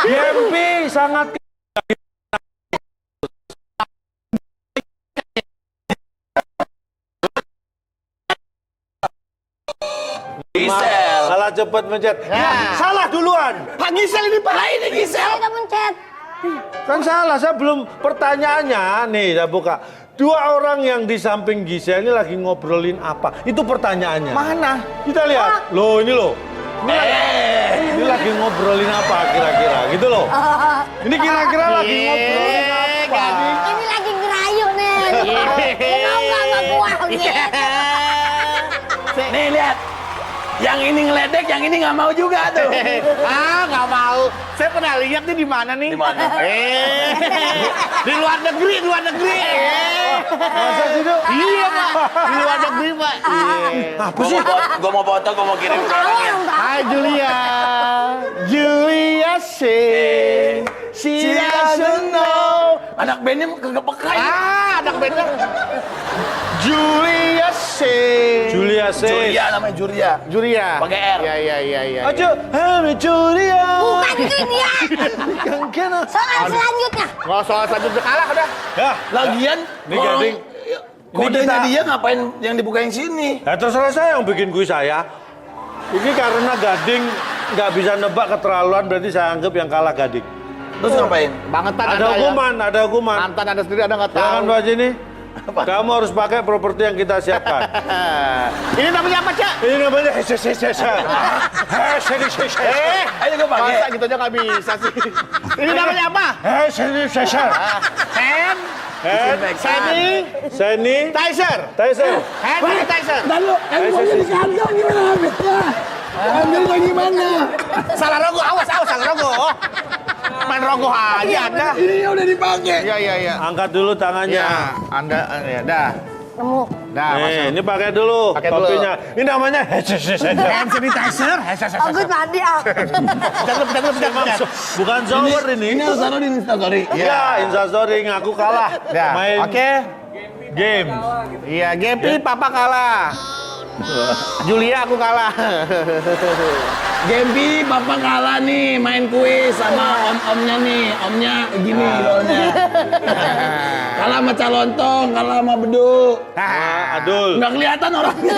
GMP sangat Gisel. salah cepat mencet. Ya. Salah duluan. Pak Gisel ini Pak. Ini Gisel. Saya udah mencet. Kan salah, saya belum pertanyaannya. Nih, saya buka. Dua orang yang di samping Gisel ini lagi ngobrolin apa? Itu pertanyaannya. Mana? Kita lihat. Loh, ini loh. Ini lagi ngobrolin apa kira-kira? Gitu loh. Ini kira-kira lagi ngobrolin apa? Ini lagi ngerayu nih. Mau gak sama gua? Nih lihat. Yang ini ngeledek, yang ini nggak mau juga tuh. Nggak mau. Saya pernah lihat nih di mana nih? Di mana? Di luar negeri. Masa sih, Dok? Iya Pak. Di luar negeri Pak. Apa sih? Gue mau foto, gue mau kirim ke orangnya. Hai Julia. Julia say she doesn't know. Anak bandnya kagak peka ya. Anak bener. Julia say. Julia C. Julia namanya Julia. Julia. Pakai R. Iya. Aja, hai Julia. Bukan itu dia. Yang kena. Soal selanjutnya. Nggak soal selanjutnya kalah udah. Ya, Lagian Ini Gading. kodenya kita- dia ngapain yang dibukain sini? ya terserah saya yang bikin kuis saya. Ini karena Gading nggak bisa nebak keterlaluan, berarti saya anggap yang kalah Gading. Terus ngapain? Bangetan Ada Anda ya. hukuman, ada hukuman. Mantan Anda sendiri Anda nggak tahu. Silakan Pak Haji ini. Kamu harus pakai properti yang kita siapkan. Ini namanya apa, Cak? Ini namanya ayo gue pakai. Masa gitu aja nggak bisa sih. Ini namanya apa? Sanitizer. Sanitizer. Lalu, handphonenya di kantong gimana? Ambilnya gimana? Salah rogo, awas salah rogo. Main rogo aja Anda. Ini udah dipakai. Iya. Angkat dulu tangannya. Ya, Anda ya, dah. Nemu. Dah, masuk. Ini pakai dulu Pakai dulu. topinya. Ini namanya Hand sanitizer. Aku tadi ah. Pecat. bukan shower ini. Ini harus taruh di Instastory. Iya, Instastory ngaku kalah. Dah. Main Oke. game. Iya, Gepi papa kalah. Julia aku kalah. Gempi, Bapak kalah nih main kuis sama om-omnya nih. Omnya gini rolnya. Kalah sama calontong, kalah sama bedu. Adul. Nggak kelihatan orangnya.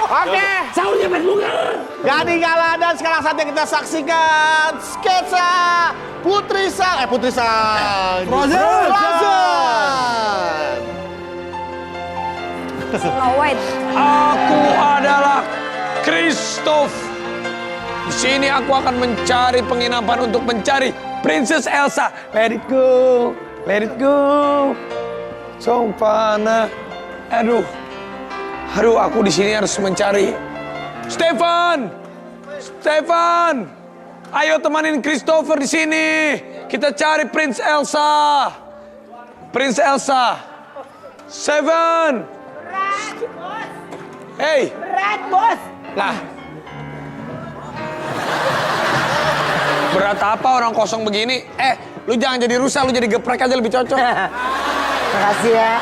Oke. Saurnya Facebooker. Gading kalah dan sekarang saatnya kita saksikan sketsa Putri Sang. Frozen. Snow White. Aku adalah Kristoff. Di sini aku akan mencari penginapan untuk mencari Princess Elsa. Let it go, let it go. Sompana. Aduh, aku di sini harus mencari Stefan. Ayo temanin Christopher di sini. Kita cari Prince Elsa. Seven. Hey. Berat, Bos. Lah. Berat apa orang kosong begini? Lu jangan jadi rusa, lu jadi geprek aja lebih cocok. Makasih ya.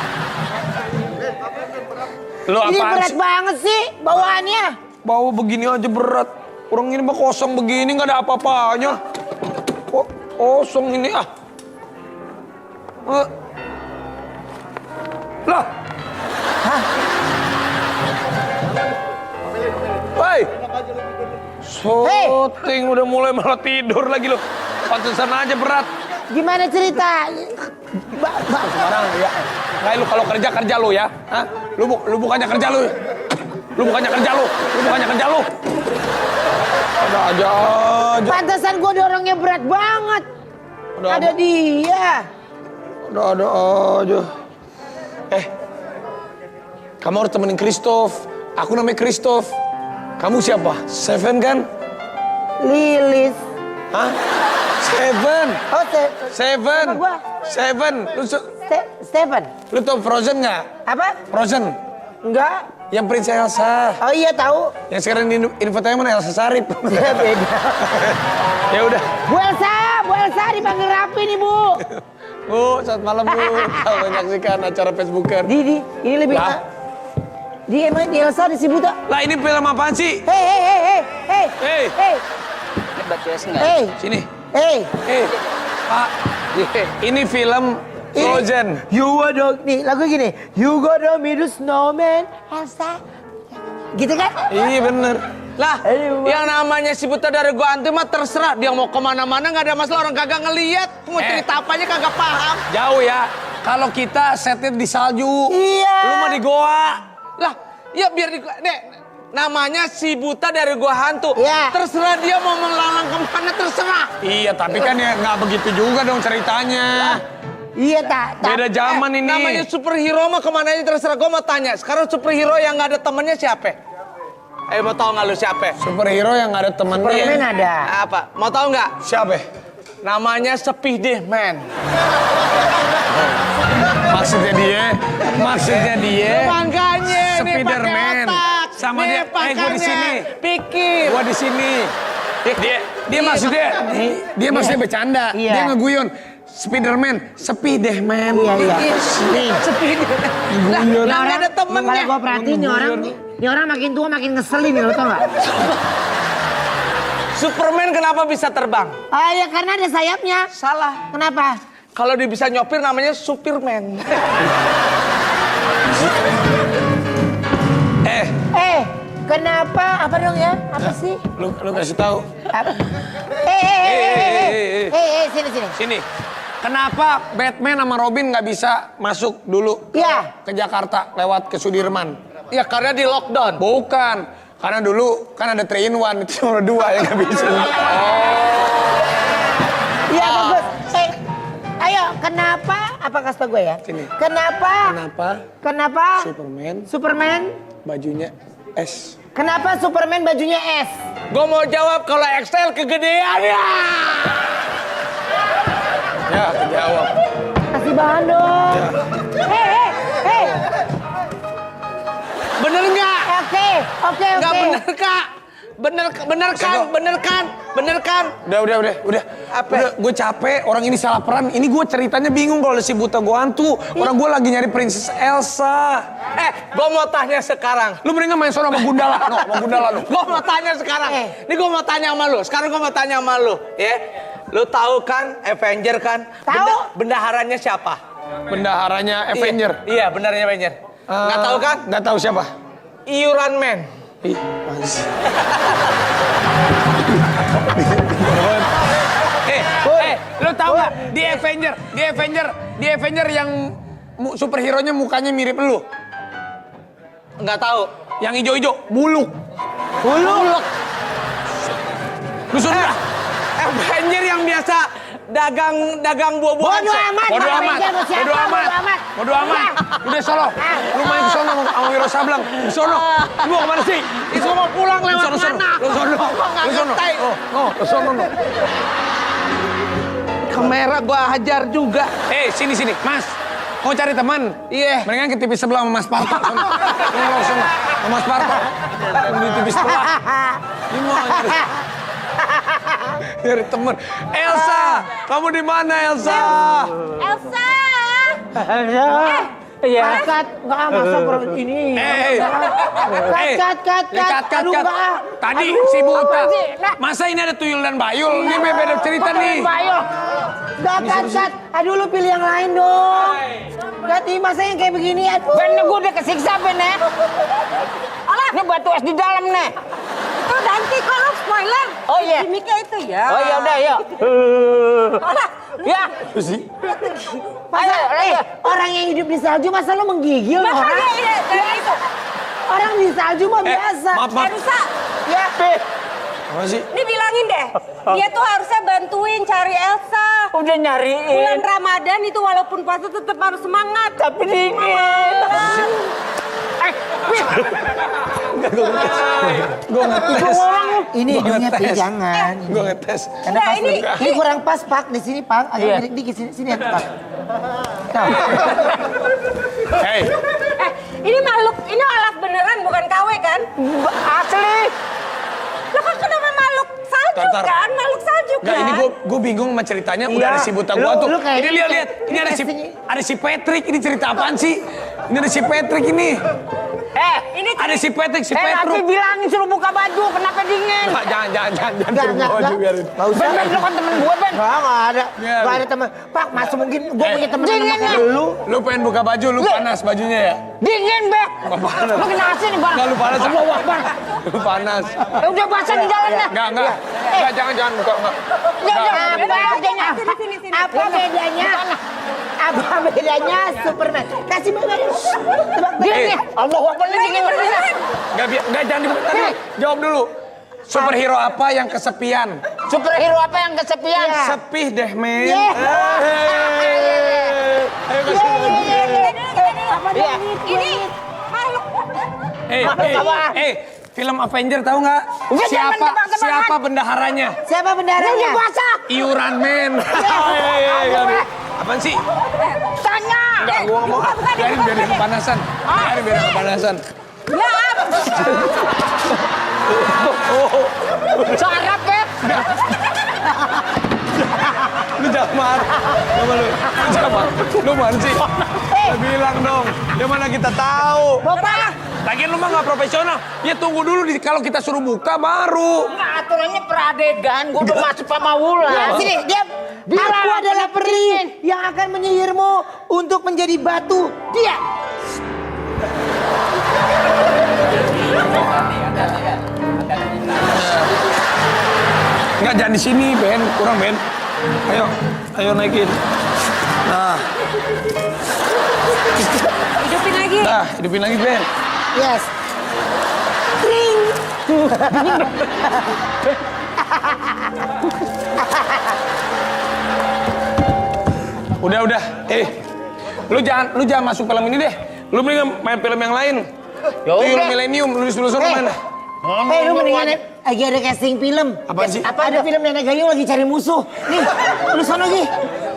Lu Ini apaan berat sih? banget sih bawaannya. Bawa begini aja berat. Orang ini mah kosong begini nggak ada apa-apanya. Kok kosong ini ah. Lah. Hei. Syuting udah mulai malah tidur lagi lo. Pantesan aja berat. Gimana cerita? Sekarang ya. Kayak lu kalau kerja lu ya. Hah? Lu bukannya kerja lu. Lu bukannya kerja lu. Ada aja. Pantesan gue dorongnya berat banget. Ada dia. Ada aja. Kamu harus temenin Kristoff. Aku namanya Kristoff. Kamu siapa? Seven kan? Lilis. Hah? Seven. Oh, Seven. Nama gua. Seven. Stephen. Lu tau Frozen nggak? Apa? Frozen. Enggak. Yang Prince Elsa. Oh iya tahu. Yang sekarang di infotainment Elsa Sarip. Ya beda. Ya udah. Bu Elsa dipanggil Rapi nih, Bu. Bu, selamat malam Bu. Kalau menyaksikan acara Facebooker. Ini lebih Lah. Dia emang di Elsa disebut tak? Lah ini film apaan sih? Hey. Sini. Hey. Pak. Ini film Frozen. You got nih lagu gini. You got me the snowman, Elsa. Gitu kan? Iya bener. Lah, yang namanya si buta dari gua anti mah terserah. Dia mau kemana-mana nggak ada masalah, orang kagak ngeliat. Mau cerita apanya kagak paham. Jauh ya. Kalau kita setnya di salju. Iya. Lu mah di goa. Lah, ya biar di namanya si buta dari gua hantu. Iya. Terserah dia mau melalang kemana terserah. Iya, tapi kan ya nggak begitu juga dong ceritanya. Iya tak. Beda zaman ini. Namanya superhero mah kemana aja terserah. Gua mau tanya, sekarang superhero yang nggak ada temennya siapa? Mau tahu nggak lu siapa? Superhero yang nggak ada temennya. Superman ada. Apa? Mau tahu nggak? Siapa? Namanya Spiderman. Maksudnya dia. Makanya Spiderman. Sama dia. Gua di sini. Pikir. Gua di sini. Dia maksudnya bercanda. Iya. Dia ngeguyon. Spiderman. Iya. Guyon. Nah, ada temennya. Kalau gue perhatiin nih orang makin tua makin ngeselin nih, lo tau gak? Superman kenapa bisa terbang? Ah ya karena ada sayapnya. Salah. Kenapa? Kalau dia bisa nyopir namanya Superman. Kenapa? Apa dong ya? Apa sih? Lu kasih tahu. Apa? Sini. Sini. Kenapa Batman sama Robin nggak bisa masuk dulu ke Jakarta lewat ke Sudirman? Ya karena di lockdown. Bukan. Karena dulu kan ada 3 in 1 itu cuma 2 yang nggak bisa. Iya bagus. Ayo, kenapa? Apa kasih tau gue ya? Sini. Kenapa? Superman Bajunya S. Kenapa Superman bajunya S? Gue mau jawab kalau XL kegedean ya. Ya, jawab. Kasih bahan dong. Hei. Bener nggak? Oke. Nggak bener kak? Bener kan? Udah. Udah, gue capek. Orang ini salah peran. Ini gue ceritanya bingung kalau si buta gue hantu. Orang gue lagi nyari Princess Elsa. Gue mau tanya sekarang. Lu mendingan main sono sama Gundala. Gue mau tanya sekarang. Ini gue mau tanya sama lu. Sekarang gue mau tanya sama lu. Ya, lu tahu kan Avenger kan? Tahu. Bendaharanya siapa? Bendaharanya Avenger. Iya, bendaharanya Avenger. Nggak tahu kan? Nggak tahu siapa. Iron Man. Ih, mas. Lu tahu nggak di Avenger yang superhero-nya mukanya mirip lu? Nggak tahu. Yang ijo-ijo, Buluk. Lu sudah. Avenger yang biasa dagang buah-buahan. Bodo amat. Udah sono. Lu main ke sono sama Wiro Sableng. Di sono. Lu mau kemana sih? Itu mau pulang lewat mana? Lu sono. Kamera gua hajar juga. Sini. Mas. Mau cari teman? Iya. Mendingan ke TV sebelah sama Mas Parto. Sono. Sama Mas Parto. Di TV sebelah. Ini mau nyari temen. Elsa, kamu di mana Elsa? Iya. Cut. Nggak masuk ini. Cut. Tadi si buta. Masa ini ada tuyul dan bayul? Ini beda cerita nih. Cut. Aduh, lu pilih yang lain dong. Ganti masa yang kayak begini. Aduh. Ben, gue udah kesiksa, Ben, ya. Alah, ini batu es di dalam, nih. Itu nanti kalau spoiler. Oh iya. Gimiknya itu ya. Oh iya udah, yuk. Ya. Ayo, orang yang hidup di salju masa lo menggigil orang? Itu. Orang di salju mah biasa. Maaf. Rusa. Ya. Apa sih? Ini bilangin deh. Dia tuh harusnya bantuin cari Elsa. Udah nyariin. Bulan Ramadan itu walaupun puasa tetap harus semangat. Tapi dingin. Gue ngetes. Ini hidungnya jangan. Gue ngetes. Karena pas ini kurang pas, Pak. Di sini, Pak. Agak miring dikit sini ya, Pak. Hey. Ini makhluk, ini alat beneran bukan KW kan? Asli. Lo kan kenapa makhluk salju kan? Makhluk salju kan? Enggak, ini gue bingung sama ceritanya. Udah ada si buta gua tuh. Ini lihat. Ini ada si Patrick. Ini cerita apaan sih? Ini ada si Patrick ini. Ini ada si Patrick, Nanti bilangin suruh buka baju, kenapa dingin? Jangan suruh buka baju biarin. Ben, lu kan temen gue, Ben. Nggak ada. Nggak ada temen. Pak, masa mungkin gue punya temen namanya Lu pengen buka baju, lu panas bajunya ya? Dingin, Bek. Nggak panas. Lu kena AC nih, Bang. Nggak, lu panas. Allah Akbar. Lu panas. Udah basah di dalamnya. Enggak, jangan buka, enggak. Apa bedanya? Apa bedanya Superman? Kasih bagian. Dingin. Allah Akbar, dingin. Enggak, jangan dibuka. Jawab dulu. Superhero apa yang kesepian? Superhero apa yang kesepian? Sepih deh, men. Ayo kasih. Ini makhluk. Film Avenger tahu nggak? Siapa bendaharanya? Siapa bendaharanya? Iron Man. Apaan sih? Tanya. Enggak, gua ngomong. Biarin kepanasan. Biarin kepanasan. Ya. Sarap, Beb. Lu jangan marah. Lu mana sih? Bilang dong. Ya mana kita tahu. Bapak. Lagian lu mah nggak profesional. Ya tunggu dulu kalau kita suruh buka baru. Nggak, aturannya peradegan. Gue udah masuk sama Wulan. Sini, diam. Aku adalah peri yang akan menyihirmu untuk menjadi batu. Dia. Enggak, jangan di sini, Ben. Kurang, Ben. Ayo naikin. Nah. Hidupin lagi. Nah, hidupin lagi, Ben. Yes. Udah. Lu jangan masuk film ini deh. Lu mendingan main film yang lain. Tuyul Millennium, lu disuruh mana? Lu mendingan lagi ada casting film. Apaan sih? Ada film Nenek Gayung lagi cari musuh. Nih, lu sono lagi.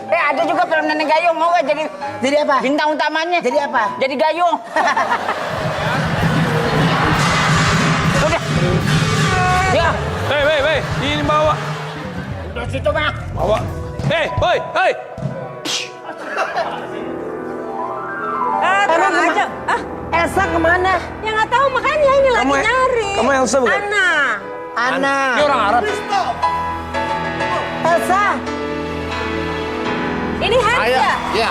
Ada juga film Nenek Gayung, mau gak jadi apa? Bintang utamanya. Jadi apa? Jadi Gayung. Udah. Ya. Hei, ini bawa. Udah situ, Bang. Bawa. Hei. Tenang aja. Elsa kemana? Ya nggak tahu, makanya ini lagi nyari. Kamu Elsa bukan? Ana. Ini orang Arab. Elsa. Ini Hans ya? Ya,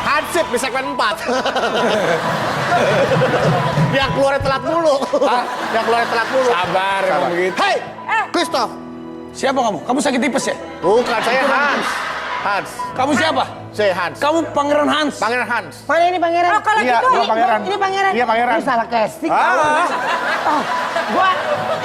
Hansip di segmen 4. Dia keluarnya telat mulu. Sabar, emang begitu. Hey, Christoph. Siapa kamu? Kamu sakit tipes ya? Bukan, saya Hans. Kamu siapa? Saya Hans. Kamu Pangeran Hans. Pangeran Hans. Mana ini pangeran? Oh, kalau Iya, gitu iya, pangeran. Ini pangeran. Iya, pangeran. Ini salah casting. Ah. Gua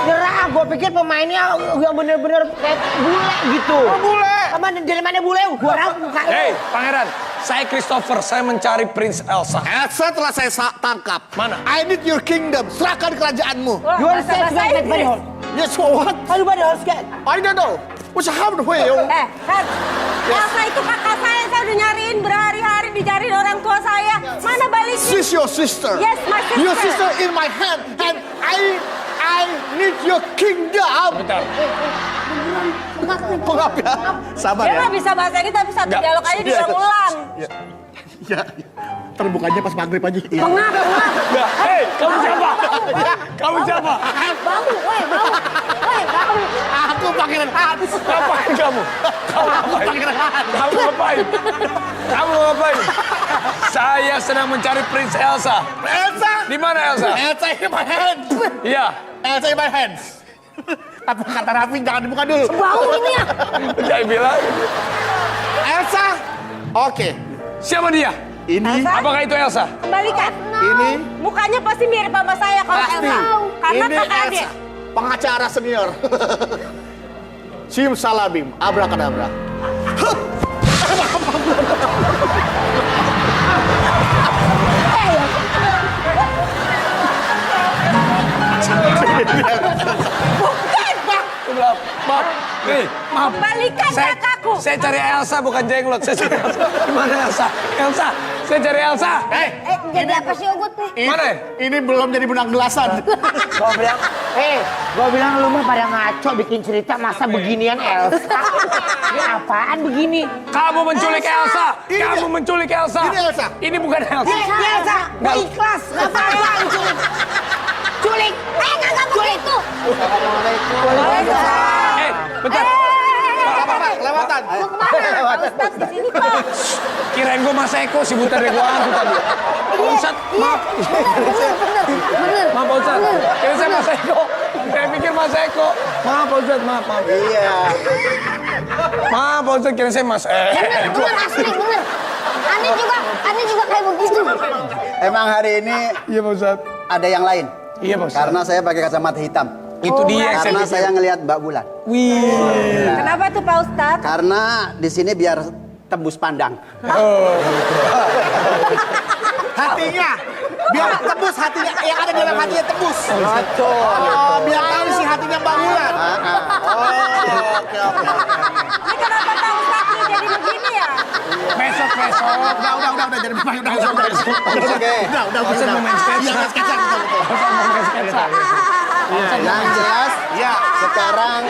nyerah, gua pikir pemainnya yang bener-bener kayak bule gitu. Oh, bule. Dari mana bule? Gua ragu muka. Hei, Pangeran. Saya Christopher. Saya mencari Prince Elsa. Elsa telah saya tangkap. Mana? I need your kingdom. Serahkan kerajaanmu. You understand? bahasa Inggris. Yes, what? Aduh, pada harus kayak. I don't know. What's happened to you? Hans, Elsa itu kakak saya udah nyariin berhari-hari dicariin orang tua saya. Mana balikin? She's your sister. Yes, my sister. Your sister in my hand, and I need your kingdom. Bentar. Pengap ya. Sabar Dia ya. nggak bisa bahasa Inggris tapi satu dialog aja diulang-ulang. Ya. Terbukanya pas maghrib aja. Iya. Pengap. Hei, kamu siapa? Kamu siapa? Bau. Aku pangeran Hans. Ngapain kamu? Kamu ngapain? Saya sedang mencari Prince Elsa. Elsa. Di mana Elsa? Elsa in my hand. Iya. Elsa in my hands. Apa kata Raffi jangan dibuka dulu. Bau ini ya. Saya bilang. Elsa. Oke. Siapa dia? Ini. Apakah itu Elsa? Kembalikan. Ini. Mukanya pasti mirip sama saya kalau Pasti. Elsa. Karena Ini kakak adik. Elsa. Pengacara senior. Sim salabim. Abrakadabra. Maaf. Nih, maaf. Balikan kakakku. Saya cari Elsa bukan jenglot. Saya cari Elsa. Di mana Elsa? Elsa. Saya cari Elsa. Jadi apa sih Ogut nih? Mana? Ini belum jadi benang gelasan. Gua bilang lu mah pada ngaco bikin cerita masa beginian Elsa. Ini apaan begini? Kamu menculik Elsa. Kamu menculik Elsa. Ini Elsa. Ini bukan Elsa. Elsa, gak ikhlas. Gak apa-apa culik. Culik. Nggak begitu. Bentar. Kelewatan. Mau kemana? Pak Ustadz di sini kok. Kirain gue Mas Eko sih buta dari gua hantu tadi. Pak Ustadz, maaf. Bener. Maaf Pak Ustadz. Kira saya Mas Eko. Saya pikir Mas Eko. Maaf Pak Ustadz, maaf. Iya. Maaf Pak Ustadz, kira saya Mas Eko. Bener asli, bener. Aneh juga kayak begitu. Emang hari ini Iya Pak Ustadz. ada yang lain. Iya Pak Ustadz. Karena saya pakai kacamata hitam. Itu dia yang Karena saya ngelihat Mbak Bulan. Wih. Kenapa tuh Pak Ustadz? Karena di sini biar tembus pandang. Hatinya. Biar tebus hatinya. Yang ada di dalam hatinya tebus. Oh, biar tahu sih hatinya Mbak Bulan. Oke. Ini kenapa Pak Ustadznya jadi begini ya? Besok. Udah jadi udah. Maksud mau main sketsa. Iya, main sketsa. Main sketsa. Yang jelas, Iya. sekarang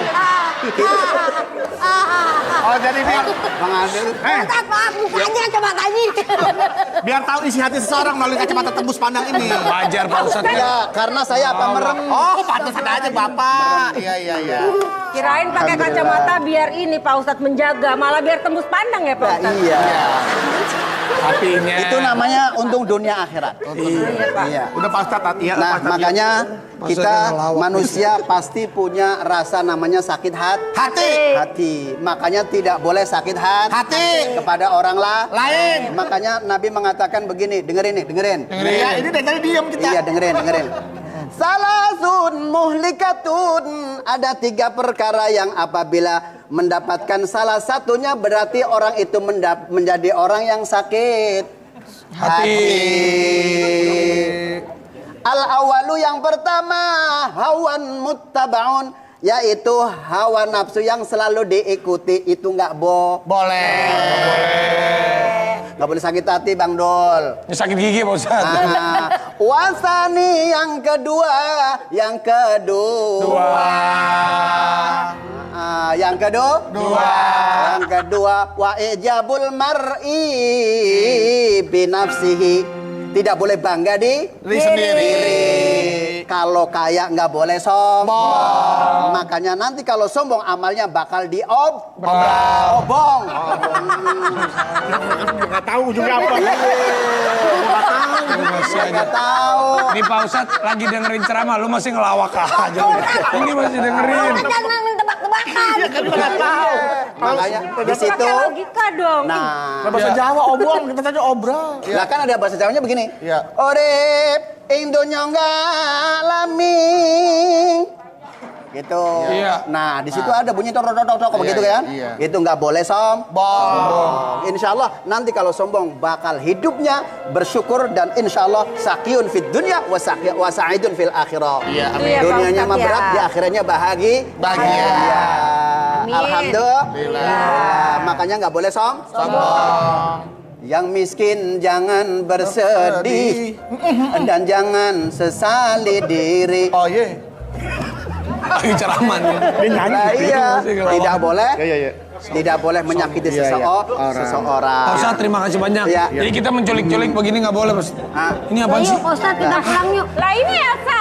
Oh, jadi biar mengambil. Ustadz, maaf mukanya coba tanya. Biar tahu isi hati seseorang melalui kacamata tembus pandang ini. Wajar Pak Ustadz. Ya, karena saya apa merem. Oh, pantas aja Bapak. Iya. Kirain pakai kacamata biar ini Pak Ustadz menjaga, malah biar tembus pandang ya Pak Ustadz. Iya. Hatinya. Itu namanya untung dunia akhirat. Iya. Udah Pak Ustadz, hati ya. Nah, Pak Ustadz, makanya Masa kita dia ngelawak. manusia pasti punya rasa namanya sakit hati. Makanya tidak boleh sakit hati kepada orang lain. Makanya Nabi mengatakan begini, dengerin. Ya, ini dari tadi diam kita. Iya, dengerin. Salasun muhlikatun. Ada 3 perkara yang apabila mendapatkan salah satunya berarti orang itu menjadi orang yang sakit hati. Al-awalu yang pertama hawan muttabaun, yaitu hawa nafsu yang selalu diikuti. Itu nggak boleh. Nggak boleh sakit hati Bang Dol. Ini sakit gigi Pak Ustadz. Wasani yang kedua. Yang kedua wa ijabul mar'i binafsihi. Tidak boleh bangga di diri sendiri. Kalau kaya nggak boleh sombong. Makanya nanti kalau sombong amalnya bakal diobong. Nggak tahu juga apa. Nggak tahu. Ini Pak Ustadz lagi dengerin ceramah, lu masih ngelawak aja. Ini masih dengerin. Jangan tebak-tebakan. Nggak tahu. Makanya di situ. Pakai logika dong. Nah, Bahasa Jawa obong, kita tadi obral. lah kan ada bahasa Jawanya begini. Iya. Orep Indonya nggak lami. Gitu. Iya. Nah, di situ ada bunyi tok begitu kan? iya. Itu nggak boleh sombong. Insya Allah nanti kalau sombong bakal hidupnya bersyukur dan insya Allah sakiyun fid dunya wa sa'idun fil akhirah. Iya, amin. Iya, Pak Dunianya Ustadz, mah ya. berat, di akhirnya bahagia. Bahagia. Alhamdulillah. Makanya nggak boleh sombong. Yang miskin jangan bersedih dan jangan sesali diri. Oh iya. Lagi ceramah nih. Nah, iya, tidak boleh. Iya. Tidak boleh menyakiti seseorang. Pak Ustadz terima kasih banyak. Iya. Jadi kita menculik-culik begini nggak boleh Pak. Ini apaan sih? Yuk, Pak Ustadz, kita pulang yuk. Lah ini Elsa.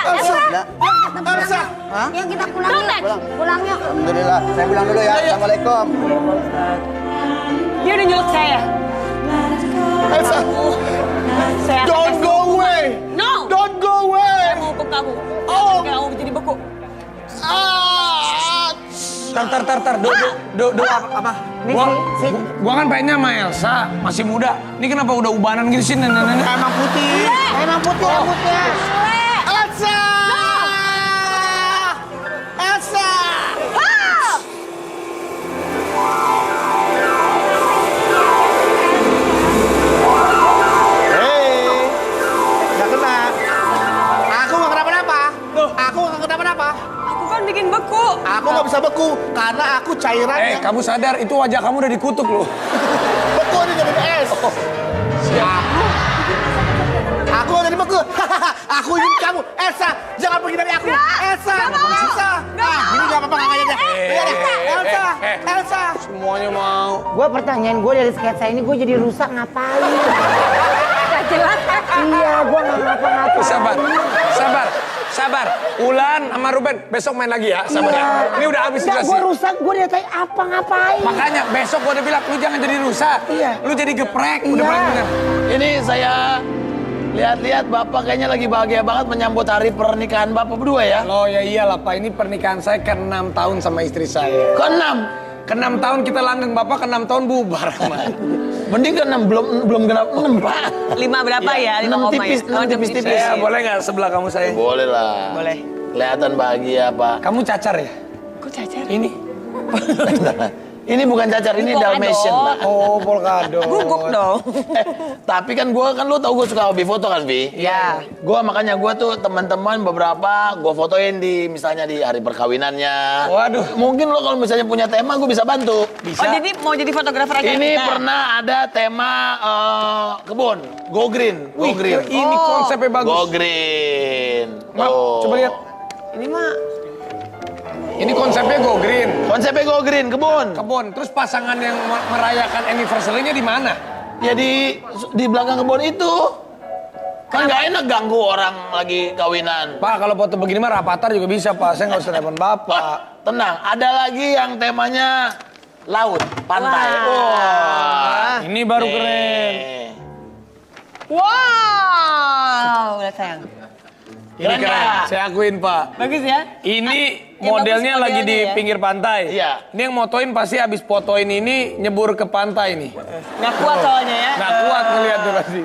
Nah, Yang kita pulang yuk. Pulang yuk. Alhamdulillah. Saya bilang dulu ya. Assalamualaikum. Dia udah nyulik saya. Elsa, Saya don't go away. No. Don't go away. Saya mau hukum kamu. Oh. Kamu jadi beku. Tar. Do apa? Gua kan pengennya sama Elsa, masih muda. Ini kenapa udah ubanan gitu sih nenek-nenek? Emang putih. Emang putih rambutnya. Elsa. Elsa. Nggak kena. Aku nggak kenapa-napa. Aku nggak kenapa-napa. Aku kan bikin beku. Aku nggak bisa beku karena aku cairannya. Kamu sadar itu wajah kamu udah dikutuk loh. Beku ini jadi es. Aku nggak jadi beku. Aku ingin kamu. Elsa, jangan pergi dari aku. Elsa. Ini nggak apa-apa kakaknya. Elsa. Semuanya mau. Gue pertanyaan gue dari sketsa ini gue jadi rusak ngapain? Gak jelas. Iya, gue nggak ngapa-ngapain. Sabar. Ulan sama Ruben besok main lagi ya. Sabar ya. Ini udah habis Nggak, durasi. gue rusak, gue udah tanya apa ngapain? Makanya besok gua udah bilang lu jangan jadi rusak. Iya. Lu jadi geprek. Udah paling bener. Ini saya lihat-lihat Bapak kayaknya lagi bahagia banget menyambut hari pernikahan Bapak berdua ya. Oh ya iyalah Pak, ini pernikahan saya ke-6 tahun sama istri saya. Ke-6. Ke-6 tahun kita langgeng, Bapak ke-6 tahun bubar. Mending ke-6 belum genap 6, Pak. 5 berapa ya? 5 koma tipis, ya? 6 tipis-tipis. Saya boleh nggak sebelah kamu saya? Boleh lah. Boleh. Kelihatan bahagia, Pak. Kamu cacar ya? Kok cacar? Ini. Ini bukan cacar, ini Polkadot. Dalmatian, Pak. Oh, polkadot. Guguk dong. Tapi kan lu tau gue suka hobi foto kan, Vi? Iya. Makanya gue tuh teman-teman beberapa gue fotoin misalnya di hari perkawinannya. Waduh. Mungkin lo kalau misalnya punya tema gue bisa bantu. Bisa. Oh jadi mau jadi fotografer aja Ini kita? pernah ada tema kebun, go green, go green. Ini konsepnya bagus. Go green. Coba lihat. Ini mah Ini konsepnya go green. Konsepnya go green, kebun. Terus pasangan yang merayakan anniversary-nya di mana? Ya di belakang kebun itu. Kan nggak enak ganggu orang lagi kawinan. Pak, kalau foto begini mah rapatar juga bisa, Pak. Saya nggak usah telepon Bapak. Tenang, ada lagi yang temanya laut, pantai. Wah. Ini baru keren. Wow, lihat sayang. Ini keren, saya akuin Pak. Bagus ya? Ini Yang modelnya bagus lagi di modelnya ya. pinggir pantai. Iya. Ini yang motoin pasti abis fotoin ini nyebur ke pantai nih. Nggak kuat soalnya ya. Nggak kuat ngeliat tuh pasti.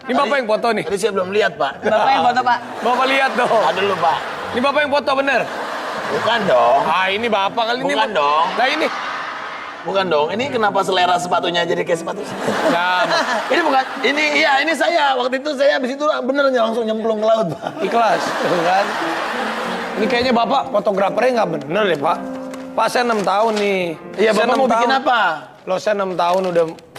Ini bapak yang foto nih. Tadi saya belum lihat, Pak. Bapak yang foto, Pak. Bapak lihat dong. Ada dulu, Pak. Ini bapak yang foto bener. Bukan dong. Ah ini bapak kali ini. Bukan dong. Nah ini. Bukan dong. Ini kenapa selera sepatunya jadi kayak sepatu? Nah, Ini bukan. Ini saya. Waktu itu saya habis itu benernya langsung nyemplung ke laut, Pak. ikhlas, kan? Ini kayaknya bapak fotografernya nggak bener deh pak. Pak saya 6 tahun nih. Iya, Saya Bapak 6 mau bikin tahun. apa? Loh saya 6 tahun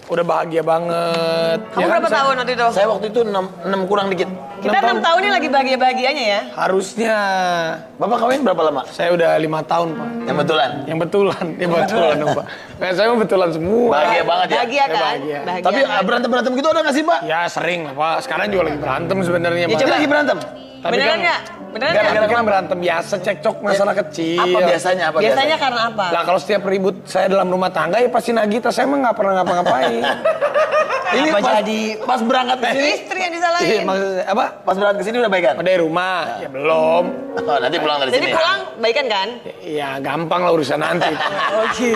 udah bahagia banget. Kamu Ya kan, berapa saya- tahun waktu itu? Saya waktu itu 6 kurang dikit. Kita 6 tahun ini lagi bahagia-bahagianya ya. Harusnya. Bapak kawin berapa lama? Saya udah 5 tahun pak. Yang betulan. Yang betulan, ya betulan dong pak. Kayak saya mah betulan semua. Bahagia banget ya. Bahagia kan? bahagia. Bahagia Tapi kan? berantem gitu ada nggak sih, Pak? Ya sering lah pak. Sekarang juga lagi berantem sebenarnya Ya pak. coba lagi berantem. Tapi Beneran kan- nggak? Beneran Tapi nggak? kan berantem biasa, cekcok masalah kecil. Apa biasanya? Apa Biasanya karena apa? Lah kalau setiap ribut saya dalam rumah tangga ya pasti Nagita, saya emang nggak pernah ngapa-ngapain. Ini Apa pas, jadi pas berangkat ke sini, istri yang Iya, disalahin? maksudnya apa? pas berangkat ke sini udah baikan. Oh, dari rumah? Ya belum. Oh, nanti pulang dari Jadi sini. pulang baikan kan? Ya gampang lah urusan nanti.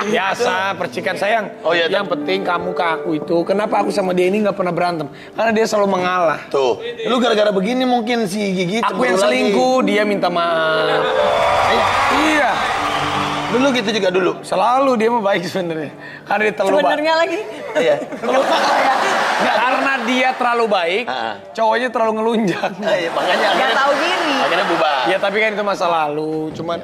Biasa percikan sayang. Oh, iya, Yang penting kamu ke aku itu. Kenapa aku sama dia ini nggak pernah berantem? Karena dia selalu mengalah. Tuh, lu gara-gara begini mungkin si Gigi Aku yang cemburu lagi. selingkuh, dia minta maaf. Iya. Dulu gitu juga dulu. Selalu dia mah baik sebenarnya. Karena dia terlalu baik. Sebenarnya lagi. Iya. Nggak, karena dia terlalu baik, cowoknya terlalu ngelunjak. Iya, makanya Nggak akhirnya, tahu diri. akhirnya bubar. Ya tapi kan itu masa lalu. Cuman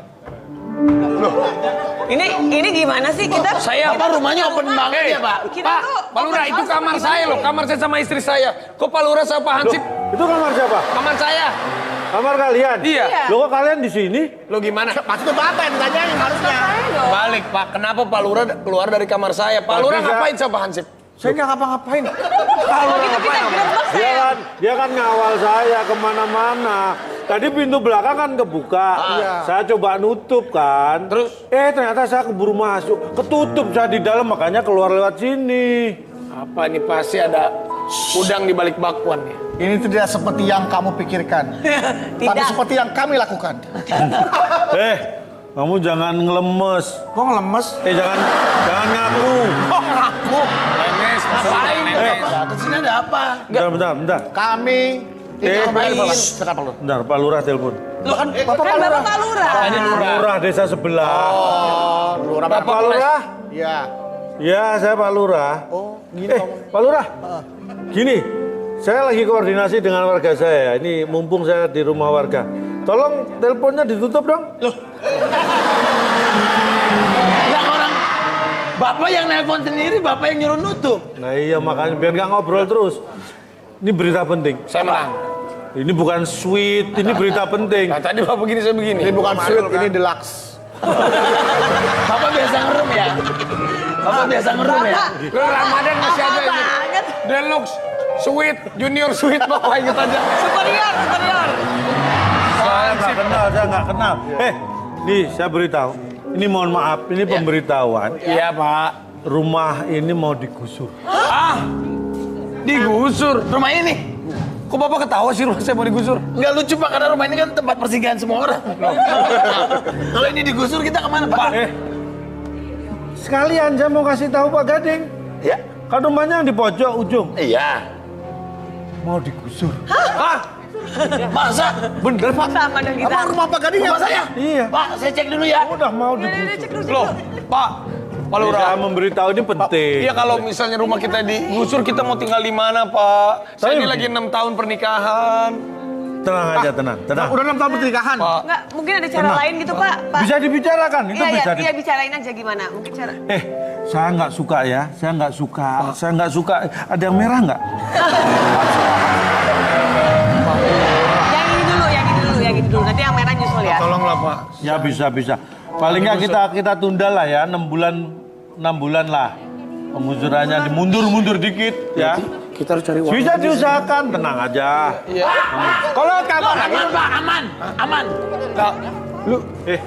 Ini gimana sih kita? saya Bapak rumahnya open banget ya, Pak? Kita Pak, tuh Pak Lurah open itu house kamar gimana saya loh, nih? kamar saya sama istri saya. Kok Pak Lurah sama Pak Hansip? Itu kamar siapa? Kamar saya. Kamar kalian? Iya. Loh kok kalian di sini? Lo gimana? Maksudnya Bapak yang tanyain harusnya. Balik Pak, kenapa Pak Lurah keluar dari kamar saya? Pak Lurah bisa. ngapain sama Pak Hansip? Saya nggak ngapa-ngapain. Kalau gitu kita gerbek saya. Dia kan ngawal saya kemana-mana. Tadi pintu belakang kan kebuka. Saya coba nutup kan. Terus? Ternyata saya keburu masuk. Ketutup saya di dalam makanya keluar lewat sini. Apa ini pasti ada udang di balik bakwan ya? Ini tidak seperti yang kamu pikirkan, tapi Tidak. seperti yang kami lakukan. Kamu jangan ngelemes. Kok ngelemes? Jangan ngaku. Kok ngaku? Lemes, ngapain? Kesini ada apa? Bentar. Kami tidak main. Bentar, Pak Lurah telepon. Kan Bapak Kan Bapak Pak Lurah. Lurah desa sebelah. Lurah Pak Lurah? Iya. Ya, saya Pak Lurah. Oh, gini kamu. Pak Lurah. Gini, saya lagi koordinasi dengan warga saya. Ini mumpung saya di rumah warga. Tolong teleponnya ditutup dong. Enggak orang. Bapak yang nelpon sendiri, Bapak yang nyuruh nutup. Nah iya makanya biar nggak ngobrol terus. Ini berita penting. Saya menang. Ini bukan sweet, ini berita penting. Nah, tadi Bapak begini, saya begini. Ini bukan suite, ini deluxe. Bapak biasa ngerum ya? Bapak biasa ngerum ya? Lo Ramadan masih ada ini. Deluxe, sweet, junior sweet Bapak inget aja. Superior. Saya nggak kenal. Nih saya beritahu. Ini mohon maaf, ini pemberitahuan. Iya Pak. Rumah ini mau digusur. Ah, digusur. Rumah ini? Kok Bapak ketawa sih rumah saya mau digusur? Nggak lucu Pak, karena rumah ini kan tempat persinggahan semua orang. Kalau ini digusur kita kemana Pak? Sekalian saya mau kasih tahu Pak Gading. Ya. Kan rumahnya yang di pojok ujung. Iya. Mau digusur. Hah? Masa? Bener Pak. Sama dong kita. Apa rumah Pak Gading rumah saya? Iya. Pak, saya cek dulu ya. Udah mau digusur. Loh, Pak. Pak Lurah. Saya memberitahu ini penting. Iya kalau misalnya rumah kita digusur, kita mau tinggal di mana Pak? Saya ini lagi 6 tahun pernikahan. Tenang aja, tenang. Udah 6 tahun pernikahan. Pak. Nggak, mungkin ada cara lain gitu Pak. Bisa dibicarakan, itu bisa Iya, bicarain aja gimana. Mungkin cara. Saya nggak suka ya, saya nggak suka. Ada yang merah nggak? Yang ini dulu. Nanti yang merah nyusul ya. Tolonglah Pak. Ya bisa. Paling nggak kita tunda lah ya, 6 bulan lah. Pengusurannya dimundur dikit ya. Kita harus cari uang. Bisa diusahakan, tenang aja. Iya. Kalau kamar Aman Pak, aman. Nah, lu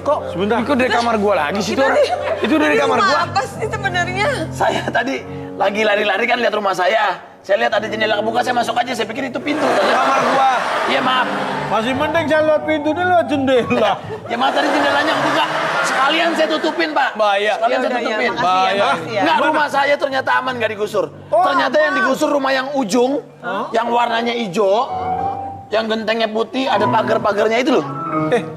kok sebentar. Itu dari kamar gua lagi sih itu orang. Itu dari kamar gua. Apa sih sebenarnya? Saya tadi lagi lari-lari kan lihat rumah saya Saya lihat ada jendela kebuka, saya masuk aja. Saya pikir itu pintu. Kamar gua. Iya maaf. Masih mending saya lewat pintu ini lewat jendela. Ya maaf tadi jendelanya kebuka. Sekalian saya tutupin Pak. Bahaya. Sekalian saya tutupin. Bahaya. Enggak, rumah saya ternyata aman nggak digusur. Ternyata yang digusur rumah yang ujung, yang warnanya hijau, yang gentengnya putih, ada pagar-pagarnya itu loh.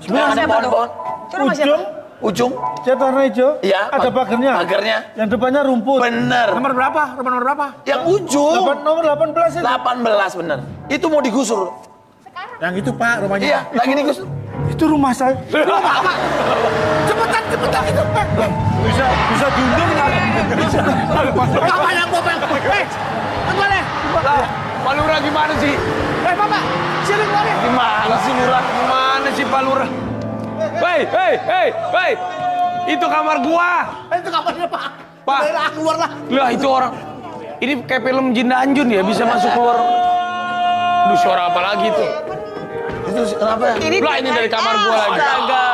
Sebenarnya ada siapa tuh? pohon-pohon. Itu rumah siapa? Ujung. Cat warna hijau? Iya. Ada pagarnya? Pagarnya. Yang depannya rumput? Bener. Nomor berapa? Rumah nomor berapa? Yang ujung. Nomor 18 itu? 18 bener. Itu mau digusur. Yang itu Pak rumahnya. Iya, lagi digusur. Itu rumah saya. Cepetan itu Pak. Bisa diundur nggak? Bisa. Apa yang gua pengen? Gimana? Pak Lurah gimana sih? Bapak, sini keluarin. Gimana sih Lurah? Gimana sih Pak Lurah? Hei, itu kamar gua. Itu kamarnya Pak. Pak. Keluar lah. Lah itu orang. Ini kayak film Jin dan Jun ya, bisa masuk keluar. Duh, suara apa lagi tuh? Itu kenapa ya? Ini dari kamar gua lagi. Astaga.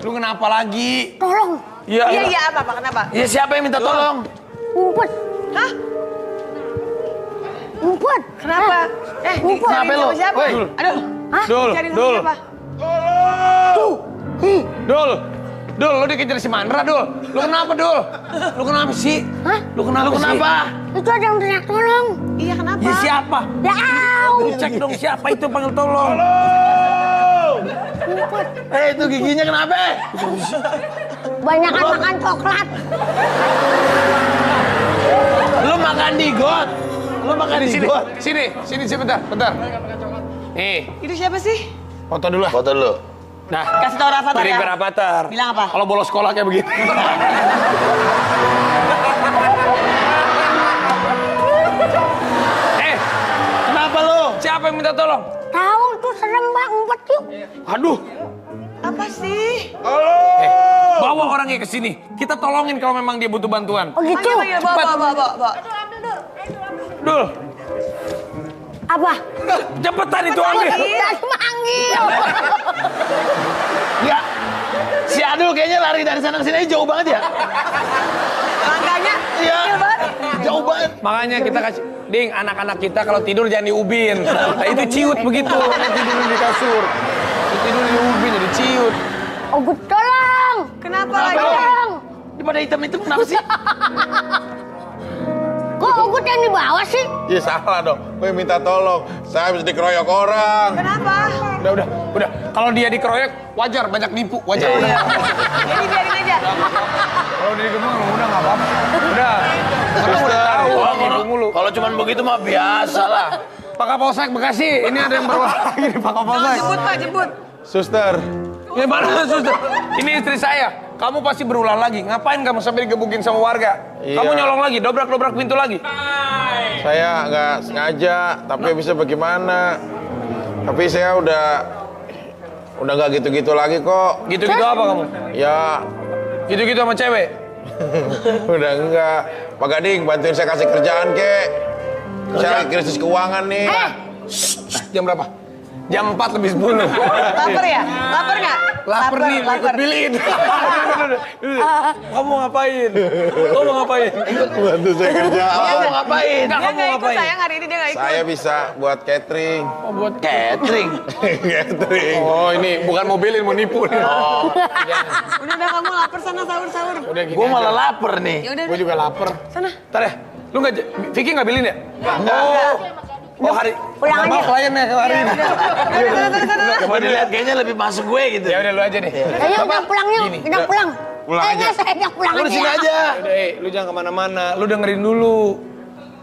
Lu kenapa lagi? Tolong. Iya, apa, kenapa? Iya, siapa yang minta tolong? Ngumpet. Hah? Ngumpet. Kenapa? Ngumpet. Kenapa lu? Siapa? Woi. Aduh. Dul, Cari sama Dul. siapa? Dul, lu dikejar si Mandra, Dul. Lu kenapa, Dul? Lu kenapa sih? Hah? Lu kenapa? Itu ada yang teriak tolong. Iya, kenapa? Ya siapa? Ya, Lu cek dong siapa itu panggil tolong. ngumpet. Itu giginya kenapa? Banyakan makan coklat. Lu makan di got. Lu makan di Sini, got. sini sebentar. Nih, Itu siapa sih? foto dulu lah. Foto dulu. Nah, Kasih tau Rafathar kirim ya. ke Rafathar. Bilang apa? Kalau bolos sekolah kayak begini. Kenapa lu? Siapa yang minta tolong? Tahu tuh serem Bang, ngumpet yuk. Aduh, Apa sih? bawa orangnya ke sini. Kita tolongin kalau memang dia butuh bantuan. Oh gitu. Panggil, bawa. Dul, Apa? cepetan itu ambil. Tadi manggil. Ya. Si Adul kayaknya lari dari sana ke sini jauh banget ya. Langkahnya Iya. kecil banget. Jauh banget. Makanya kita kasih, Ding, anak-anak kita kalau tidur jangan diubin. Nah, itu ciut begitu. Tidur di kasur. Tidur di ubin jadi ciut. Oh gue tolong. Kenapa lagi? Tolong. Daripada hitam-hitam kenapa sih? Kok Ogut yang di bawah sih? Ya salah dong, gue minta tolong. Saya habis dikeroyok orang. Kenapa? Udah. Kalau dia dikeroyok, wajar, banyak nipu, wajar. Jadi biarin aja. Kalau dia digemung, udah nggak apa-apa. Udah. Orang udah tahu, nipu mulu. Kalau cuman begitu mah biasa lah. Pak Kapolsek Bekasi, ini ada yang baru lagi nih Pak Kapolsek. Jemput Pak, jemput. Suster, Ini mana suster? Ini istri saya. Kamu pasti berulang lagi. Ngapain kamu sampai digebukin sama warga? Iya. Kamu nyolong lagi, dobrak-dobrak pintu lagi. saya nggak sengaja, tapi bisa bagaimana? Tapi saya udah nggak gitu-gitu lagi kok. Gitu-gitu apa kamu? Ya, Gitu-gitu sama cewek? udah enggak. Pak Gading, bantuin saya kasih kerjaan, kek. Saya lagi krisis keuangan nih. Jam berapa? Jam 4 lebih 10. Lapar ya? Lapar nggak? Lapar nih, ikut pilihin. Kamu mau ngapain? Kamu mau ngapain? Bantu saya kerjaan. Kamu mau ngapain? Dia nggak ikut sayang hari ini, dia nggak ikut. Saya bisa buat catering. Oh, buat Catering. Catering. Oh, ini bukan mobilin, mau nipu. Oh. Udah kamu lapar sana sahur. Udah gini Gue aja. malah lapar nih. Ya udah. Gue juga lapar. Sana. Ntar ya, lu nggak, Vicky nggak bilin ya? Oh hari, Pulang nggak mau aja. kliennya hari ini. Coba dilihat kayaknya lebih masuk gue gitu. Ya udah lu aja deh. Ayo udah pulang yuk. Gini. Udah pulang. Pulang aja. Saya udah pulang Lu di aja sini ya. aja. Udah, lu jangan kemana-mana. Lu dengerin dulu.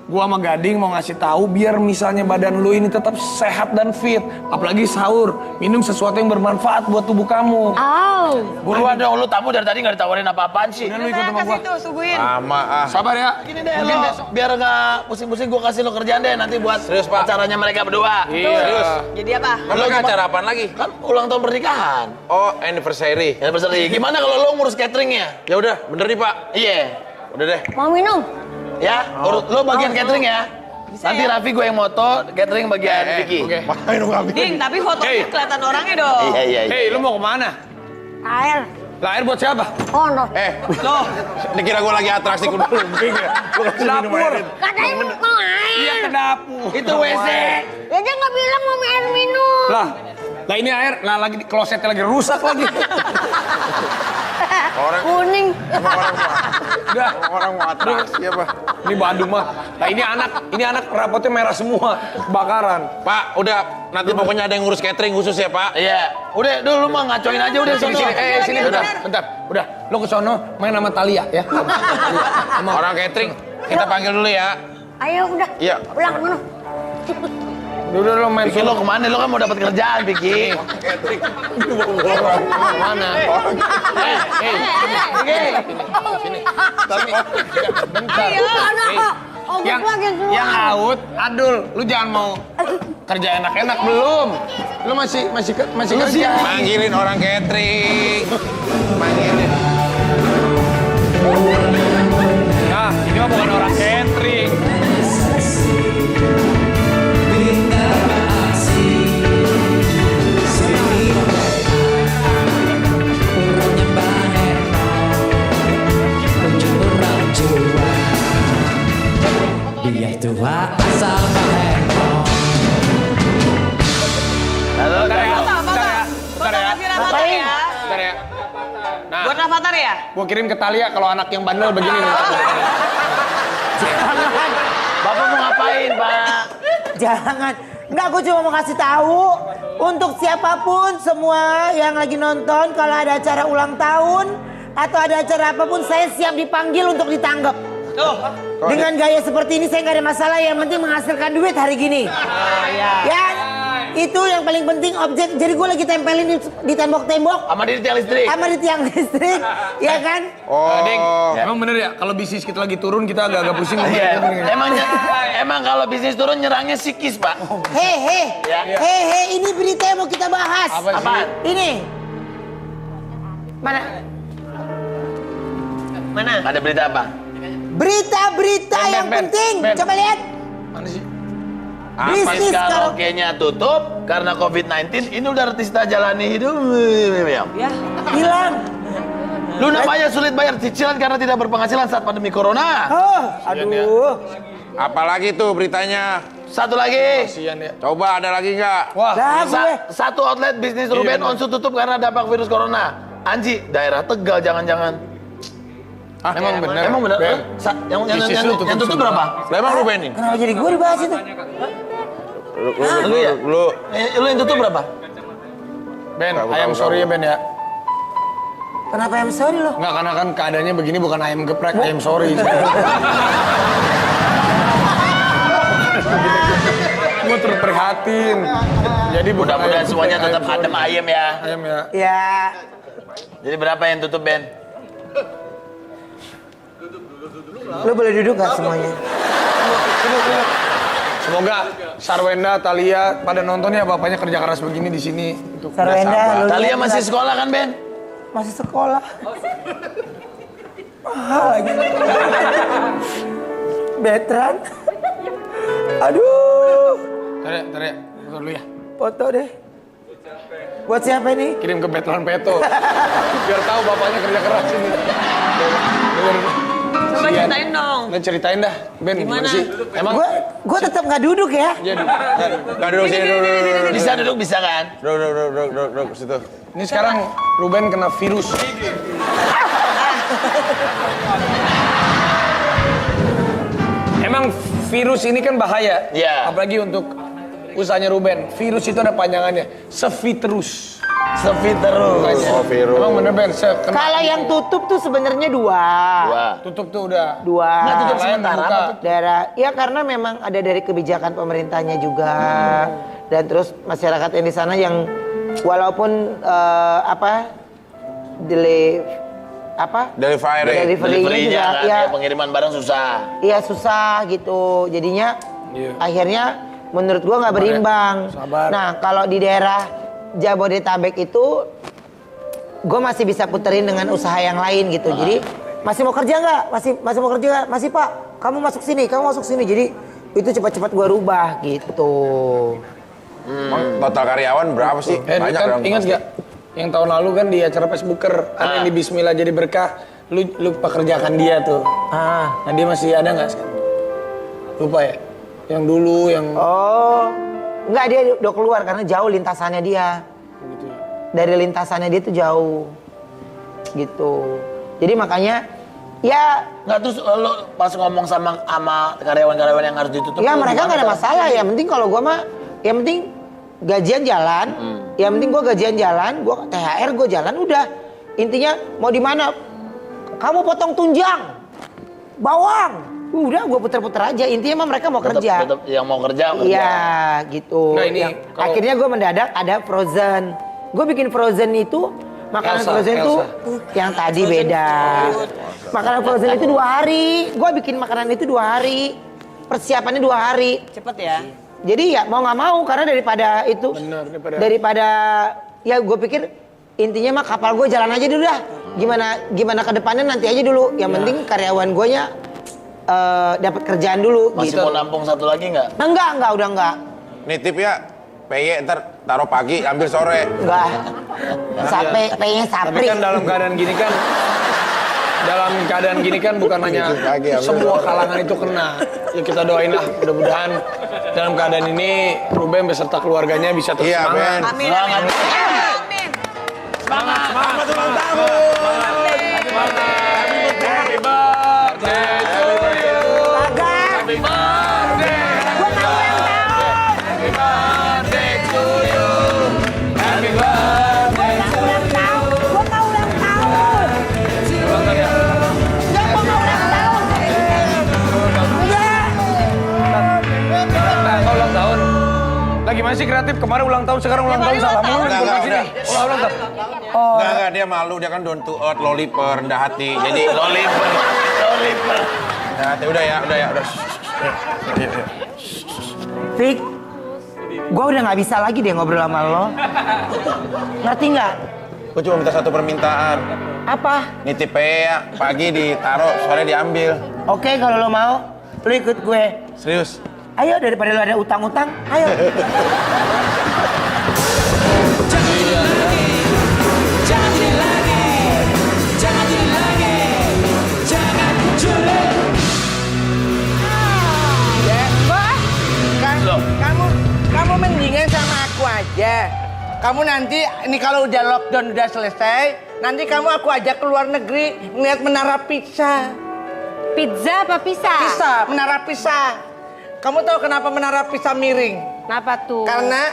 Gua sama Gading mau ngasih tahu biar misalnya badan lu ini tetap sehat dan fit. Apalagi sahur, minum sesuatu yang bermanfaat buat tubuh kamu. Oh. Buruan dong, lu tamu dari tadi nggak ditawarin apa-apaan sih. Udah lu ikut Saya sama kasih gua. tuh, suguhin. Sama ah. Sabar ya. Gini deh lo, biar nggak pusing-pusing gue kasih lo kerjaan deh nanti buat Serius, Pak? acaranya mereka berdua. Serius. Jadi apa? Lo acara apaan lagi? Kan ulang tahun pernikahan. Oh, anniversary. Anniversary. Gimana kalau lo ngurus cateringnya? Ya udah, bener nih Pak. Iya. Udah deh. Mau minum? Ya, urut lo bagian catering ya. Nanti ya? Raffi gue yang moto, catering bagian Vicky. Oke. Main dong kami. Ding, tapi fotonya kelihatan orangnya dong. Iya. Hei, lu mau kemana? Air. Lah air buat siapa? Oh no. Loh, Dikira gue lagi atraksi kudu lumping ya. Gue kasih minum dapur. air. Katanya mau air. Iya ke nyapu. Itu WC. Ya dia nggak bilang mau air minum. Lah ini air, lagi di klosetnya lagi rusak lagi. Orang Kuning. emang orang Udah. orang mau atraksi apa? Ini Bandung mah. Nah ini anak rapotnya merah semua, kebakaran. Pak, udah nanti pokoknya ada yang ngurus catering khusus ya, Pak. Iya. Udah, lu mah ngacoin aja udah Sini, sono. sini, bentar. Udah, lo ke sono main sama Talia ya. Orang catering kita panggil dulu ya. Ayo udah. Iya. Pulang mana? Udah lo main Piki lo kemana? Lo kan mau dapat kerjaan, Piki. Kemana? Bentar. Yang out, Adul, lu jangan mau kerja enak-enak belum. Lu masih kerja. Manggilin orang catering. Manggilin. Nah, ini mah bukan orang catering. Biar tua asal baheno. Halo, Bentar ya. Bentar ya. Nah, Buat Rafathar ya? gua kirim ke Talia kalau anak yang bandel begini nih. Bapak mau ngapain, Pak? Jangan. Enggak, aku cuma mau kasih tahu untuk siapapun semua yang lagi nonton kalau ada acara ulang tahun atau ada acara apapun saya siap dipanggil untuk ditanggap. Dengan gaya seperti ini saya nggak ada masalah, yang penting menghasilkan duit hari gini. Ya, itu yang paling penting objek. Jadi gue lagi tempelin di tembok-tembok. Sama di tiang listrik. Sama di tiang listrik, ya kan? Ding, emang bener ya kalau bisnis kita lagi turun kita agak-agak pusing. Iya. Emang kalau bisnis turun nyerangnya psikis, Pak. Hehe, ini berita yang mau kita bahas. Apaan? Ini. Mana? Ada berita apa? Berita-berita yang penting. Coba lihat. Mana sih? Bisnis karaoke-nya tutup karena COVID-19. Ini udah artista jalani hidup. Hilang. Lunamaya sulit bayar cicilan karena tidak berpenghasilan saat pandemi corona. Aduh. Apalagi tuh beritanya? Satu lagi. Coba ada lagi nggak? Satu outlet bisnis Ruben Onsu tutup karena dampak virus corona. Anji, daerah Tegal jangan-jangan. Emang bener. Emang bener. Ben. Yang tutup berapa? Emang Ruben ini? Kenapa jadi gue dibahas itu? Lu ya? Lu Lu yang tutup berapa? Ben, ayam sorry ya Ben ya. Kenapa yang sorry lo? Enggak, karena kan keadaannya begini bukan ayam geprek, ayam sorry. Gue terus prihatin. Jadi mudah-mudahan semuanya tetap adem ayam ya. Ayam ya. Ya. Jadi berapa yang tutup, Ben? Lo boleh duduk gak semuanya? Semoga Sarwenda, Talia pada nonton ya, bapaknya kerja keras begini di sini. Sarwenda, Talia masih sekolah kan, Ben? Masih sekolah. Mahal lagi. Betran. Aduh. Tar ya, foto dulu ya. Foto deh. Buat siapa ini? Kirim ke Betran Peto. Biar tahu bapaknya kerja keras ini. Coba ceritain dong. Nah, ceritain dah, Ben, gimana sih? Emang gue tetap nggak duduk ya. nggak duduk sini, duduk. Bisa duduk, bisa kan? Duduk situ. Ini sekarang Ruben kena virus. Emang virus ini kan bahaya. Iya. Apalagi untuk usahanya Ruben. Virus itu ada panjangannya. Seviterus. Seviterus. Oh, virus. Emang bener Ben? Kalau yang tutup tuh sebenarnya dua. Tutup tuh udah. Dua. Nggak tutup sementara apa tuh? Daerah. Ya karena memang ada dari kebijakan pemerintahnya juga. Dan terus masyarakat yang di sana yang walaupun delivery-nya kan, ya pengiriman barang susah. Iya susah gitu. Jadinya akhirnya menurut gua nggak berimbang. Sabar. Nah kalau di daerah Jabodetabek itu gue masih bisa puterin dengan usaha yang lain gitu. Jadi masih mau kerja nggak? Masih mau kerja nggak? Masih Pak. Kamu masuk sini. Jadi itu cepat-cepat gue rubah gitu. Total karyawan berapa sih? Banyak kan, dong. ingat gak? Yang tahun lalu kan di acara Facebooker ada yang di Bismillah jadi berkah. Lu pekerjakan dia tuh. Nah dia masih ada nggak sekarang? Lupa ya? Yang dulu, yang... Oh, enggak, dia udah keluar karena jauh lintasannya dia. Gitu ya. Dari lintasannya dia tuh jauh. Gitu. Jadi makanya, ya... Nggak, terus lo pas ngomong sama karyawan-karyawan yang harus ditutup. Ya mereka nggak ada masalah, yang penting kalau gua mah, yang penting gajian jalan. Yang penting gua gajian jalan, gua THR gua jalan, udah. Intinya mau di mana? Kamu potong tunjang, bawang. Udah, gue puter-puter aja. Intinya mah mereka mau kerja. Tetap yang mau kerja. Iya, gitu. Nah, ini Akhirnya gue mendadak ada frozen. Gue bikin frozen itu, makanan frozen itu yang tadi beda. Makanan frozen itu 2 hari. Gue bikin makanan itu 2 hari. Persiapannya 2 hari. Cepet ya. Jadi ya mau nggak mau karena daripada itu, daripada ya gue pikir intinya mah kapal gue jalan aja dulu dah. Gimana ke depannya nanti aja dulu. Yang penting karyawan gue nya dapat kerjaan dulu. Masih gitu. mau nampung satu lagi nggak? Enggak, udah enggak. Nitip ya, PY ntar taruh pagi, ambil sore. Enggak. Sampai PY sapri. Tapi kan dalam keadaan gini kan bukan hanya semua kalangan itu kena. Ya kita doain lah, mudah-mudahan dalam keadaan ini Ruben beserta keluarganya bisa terus semangat. Amin. Semangat ulang tahun. Happy birthday to you. Happy birthday. Happy birthday to you. Happy birthday to you. Gua mau ulang tahun. Gak mau ulang tahun. Nah, kau ulang tahun. Lagi masih kreatif, kemarin ulang tahun, sekarang ulang tahun salah mulu. Udah. Ulang tahun. Enggak, dia malu, dia kan down to earth, loliper, rendah hati. Jadi loliper. Rendah hati, udah ya. Fik, gue udah nggak bisa lagi deh ngobrol sama lo. Ngerti nggak? Gue cuma minta satu permintaan. Apa? Nitip PY ya, pagi ditaruh, sore diambil. Oke, kalau lo mau, lo ikut gue. Serius? Ayo, daripada lo ada utang-utang, ayo. Kamu mendingan sama aku aja. Kamu nanti, ini kalau udah lockdown udah selesai, nanti kamu aku ajak ke luar negeri ngeliat menara Pisa. Pizza apa pisah? Pisa, menara Pisa. Kamu tahu kenapa menara Pisa miring? Kenapa tuh? Karena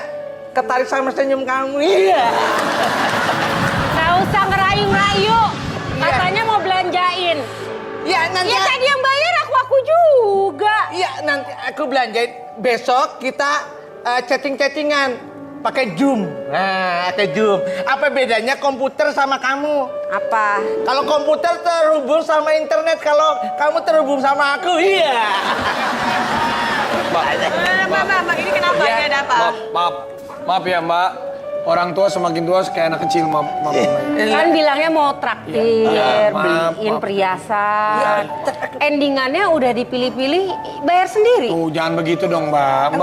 ketarik sama senyum kamu. Iya. Nggak usah ngerayu-ngerayu. Katanya mau belanjain. Ya nanti. Ya tadi yang bayar aku juga. Iya nanti aku belanjain. Besok kita chatting-chattingan pakai Zoom. Nah, pakai Zoom. Apa bedanya komputer sama kamu? Apa? Kalau komputer terhubung sama internet, kalau kamu terhubung sama aku, iya. Mbak, ini kenapa? Ini ada apa? Maaf ya Mbak. Orang tua semakin tua kayak anak kecil, maaf. Kan bilangnya mau traktir, beliin maaf. perhiasan. Endingannya udah dipilih-pilih, bayar sendiri. Tuh, jangan begitu dong, Mbak.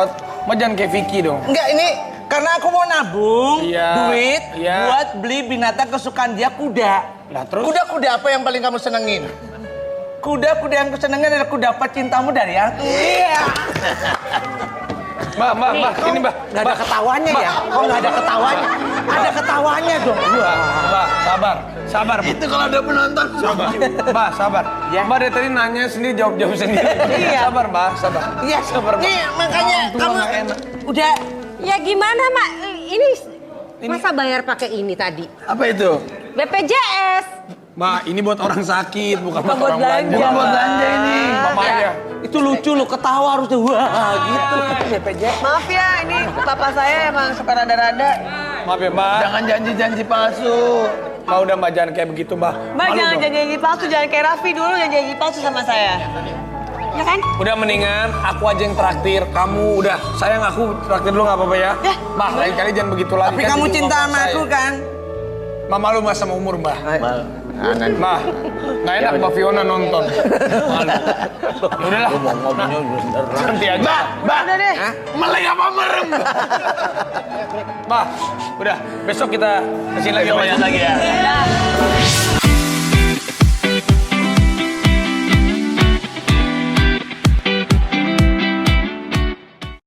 Mbak jangan kayak Vicky dong. Enggak, ini karena aku mau nabung duit Iya. buat beli binatang kesukaan dia, kuda. Lah terus? Kuda apa yang paling kamu senengin? Kuda yang aku senengin adalah ku dapat cintamu dari aku. Iya. Mbak, ini Mbak. Nggak ada ketawanya ya? Kok nggak ada ketawanya? Ada ketawanya dong. Mbak, sabar. Itu kalau ada penonton. Mbak, sabar. Mbak dari tadi nanya sendiri, jawab sendiri. Iya. Sabar, Mbak, sabar. Iya, sabar, Mbak. Nih, makanya Orang tua kamu nggak enak. udah. Ya gimana, Mak? Ini masa bayar pakai ini tadi? Apa itu? BPJS. Mbak, ini buat orang sakit, bukan buat buat orang belanja. belanja. Bukan buat belanja ini. Mama ya. Itu lucu lo, ketawa harusnya. Wah, gitu. BPJS. Maaf ya, ini papa saya emang suka rada-rada. Maaf ya, Mbak. Jangan janji-janji palsu. Mbak udah Mbak jangan kayak begitu, Mbak. Mbak Malu jangan dong. janji palsu, jangan kayak Raffi dulu yang janji palsu sama saya. Ya kan? Udah mendingan aku aja yang traktir. Kamu udah sayang aku traktir dulu nggak apa-apa ya? Mbak, lain kali jangan begitu lagi. Tapi Kan kamu itu cinta mama sama saya. aku kan? Mbak malu Mbak sama umur Mbak. Mbak, nggak enak Mbak Fiona nonton. Malu. Udahlah. Nanti aja. Mbak, melek apa merem? Mbak, udah besok kita kesini lagi. Lagi ya.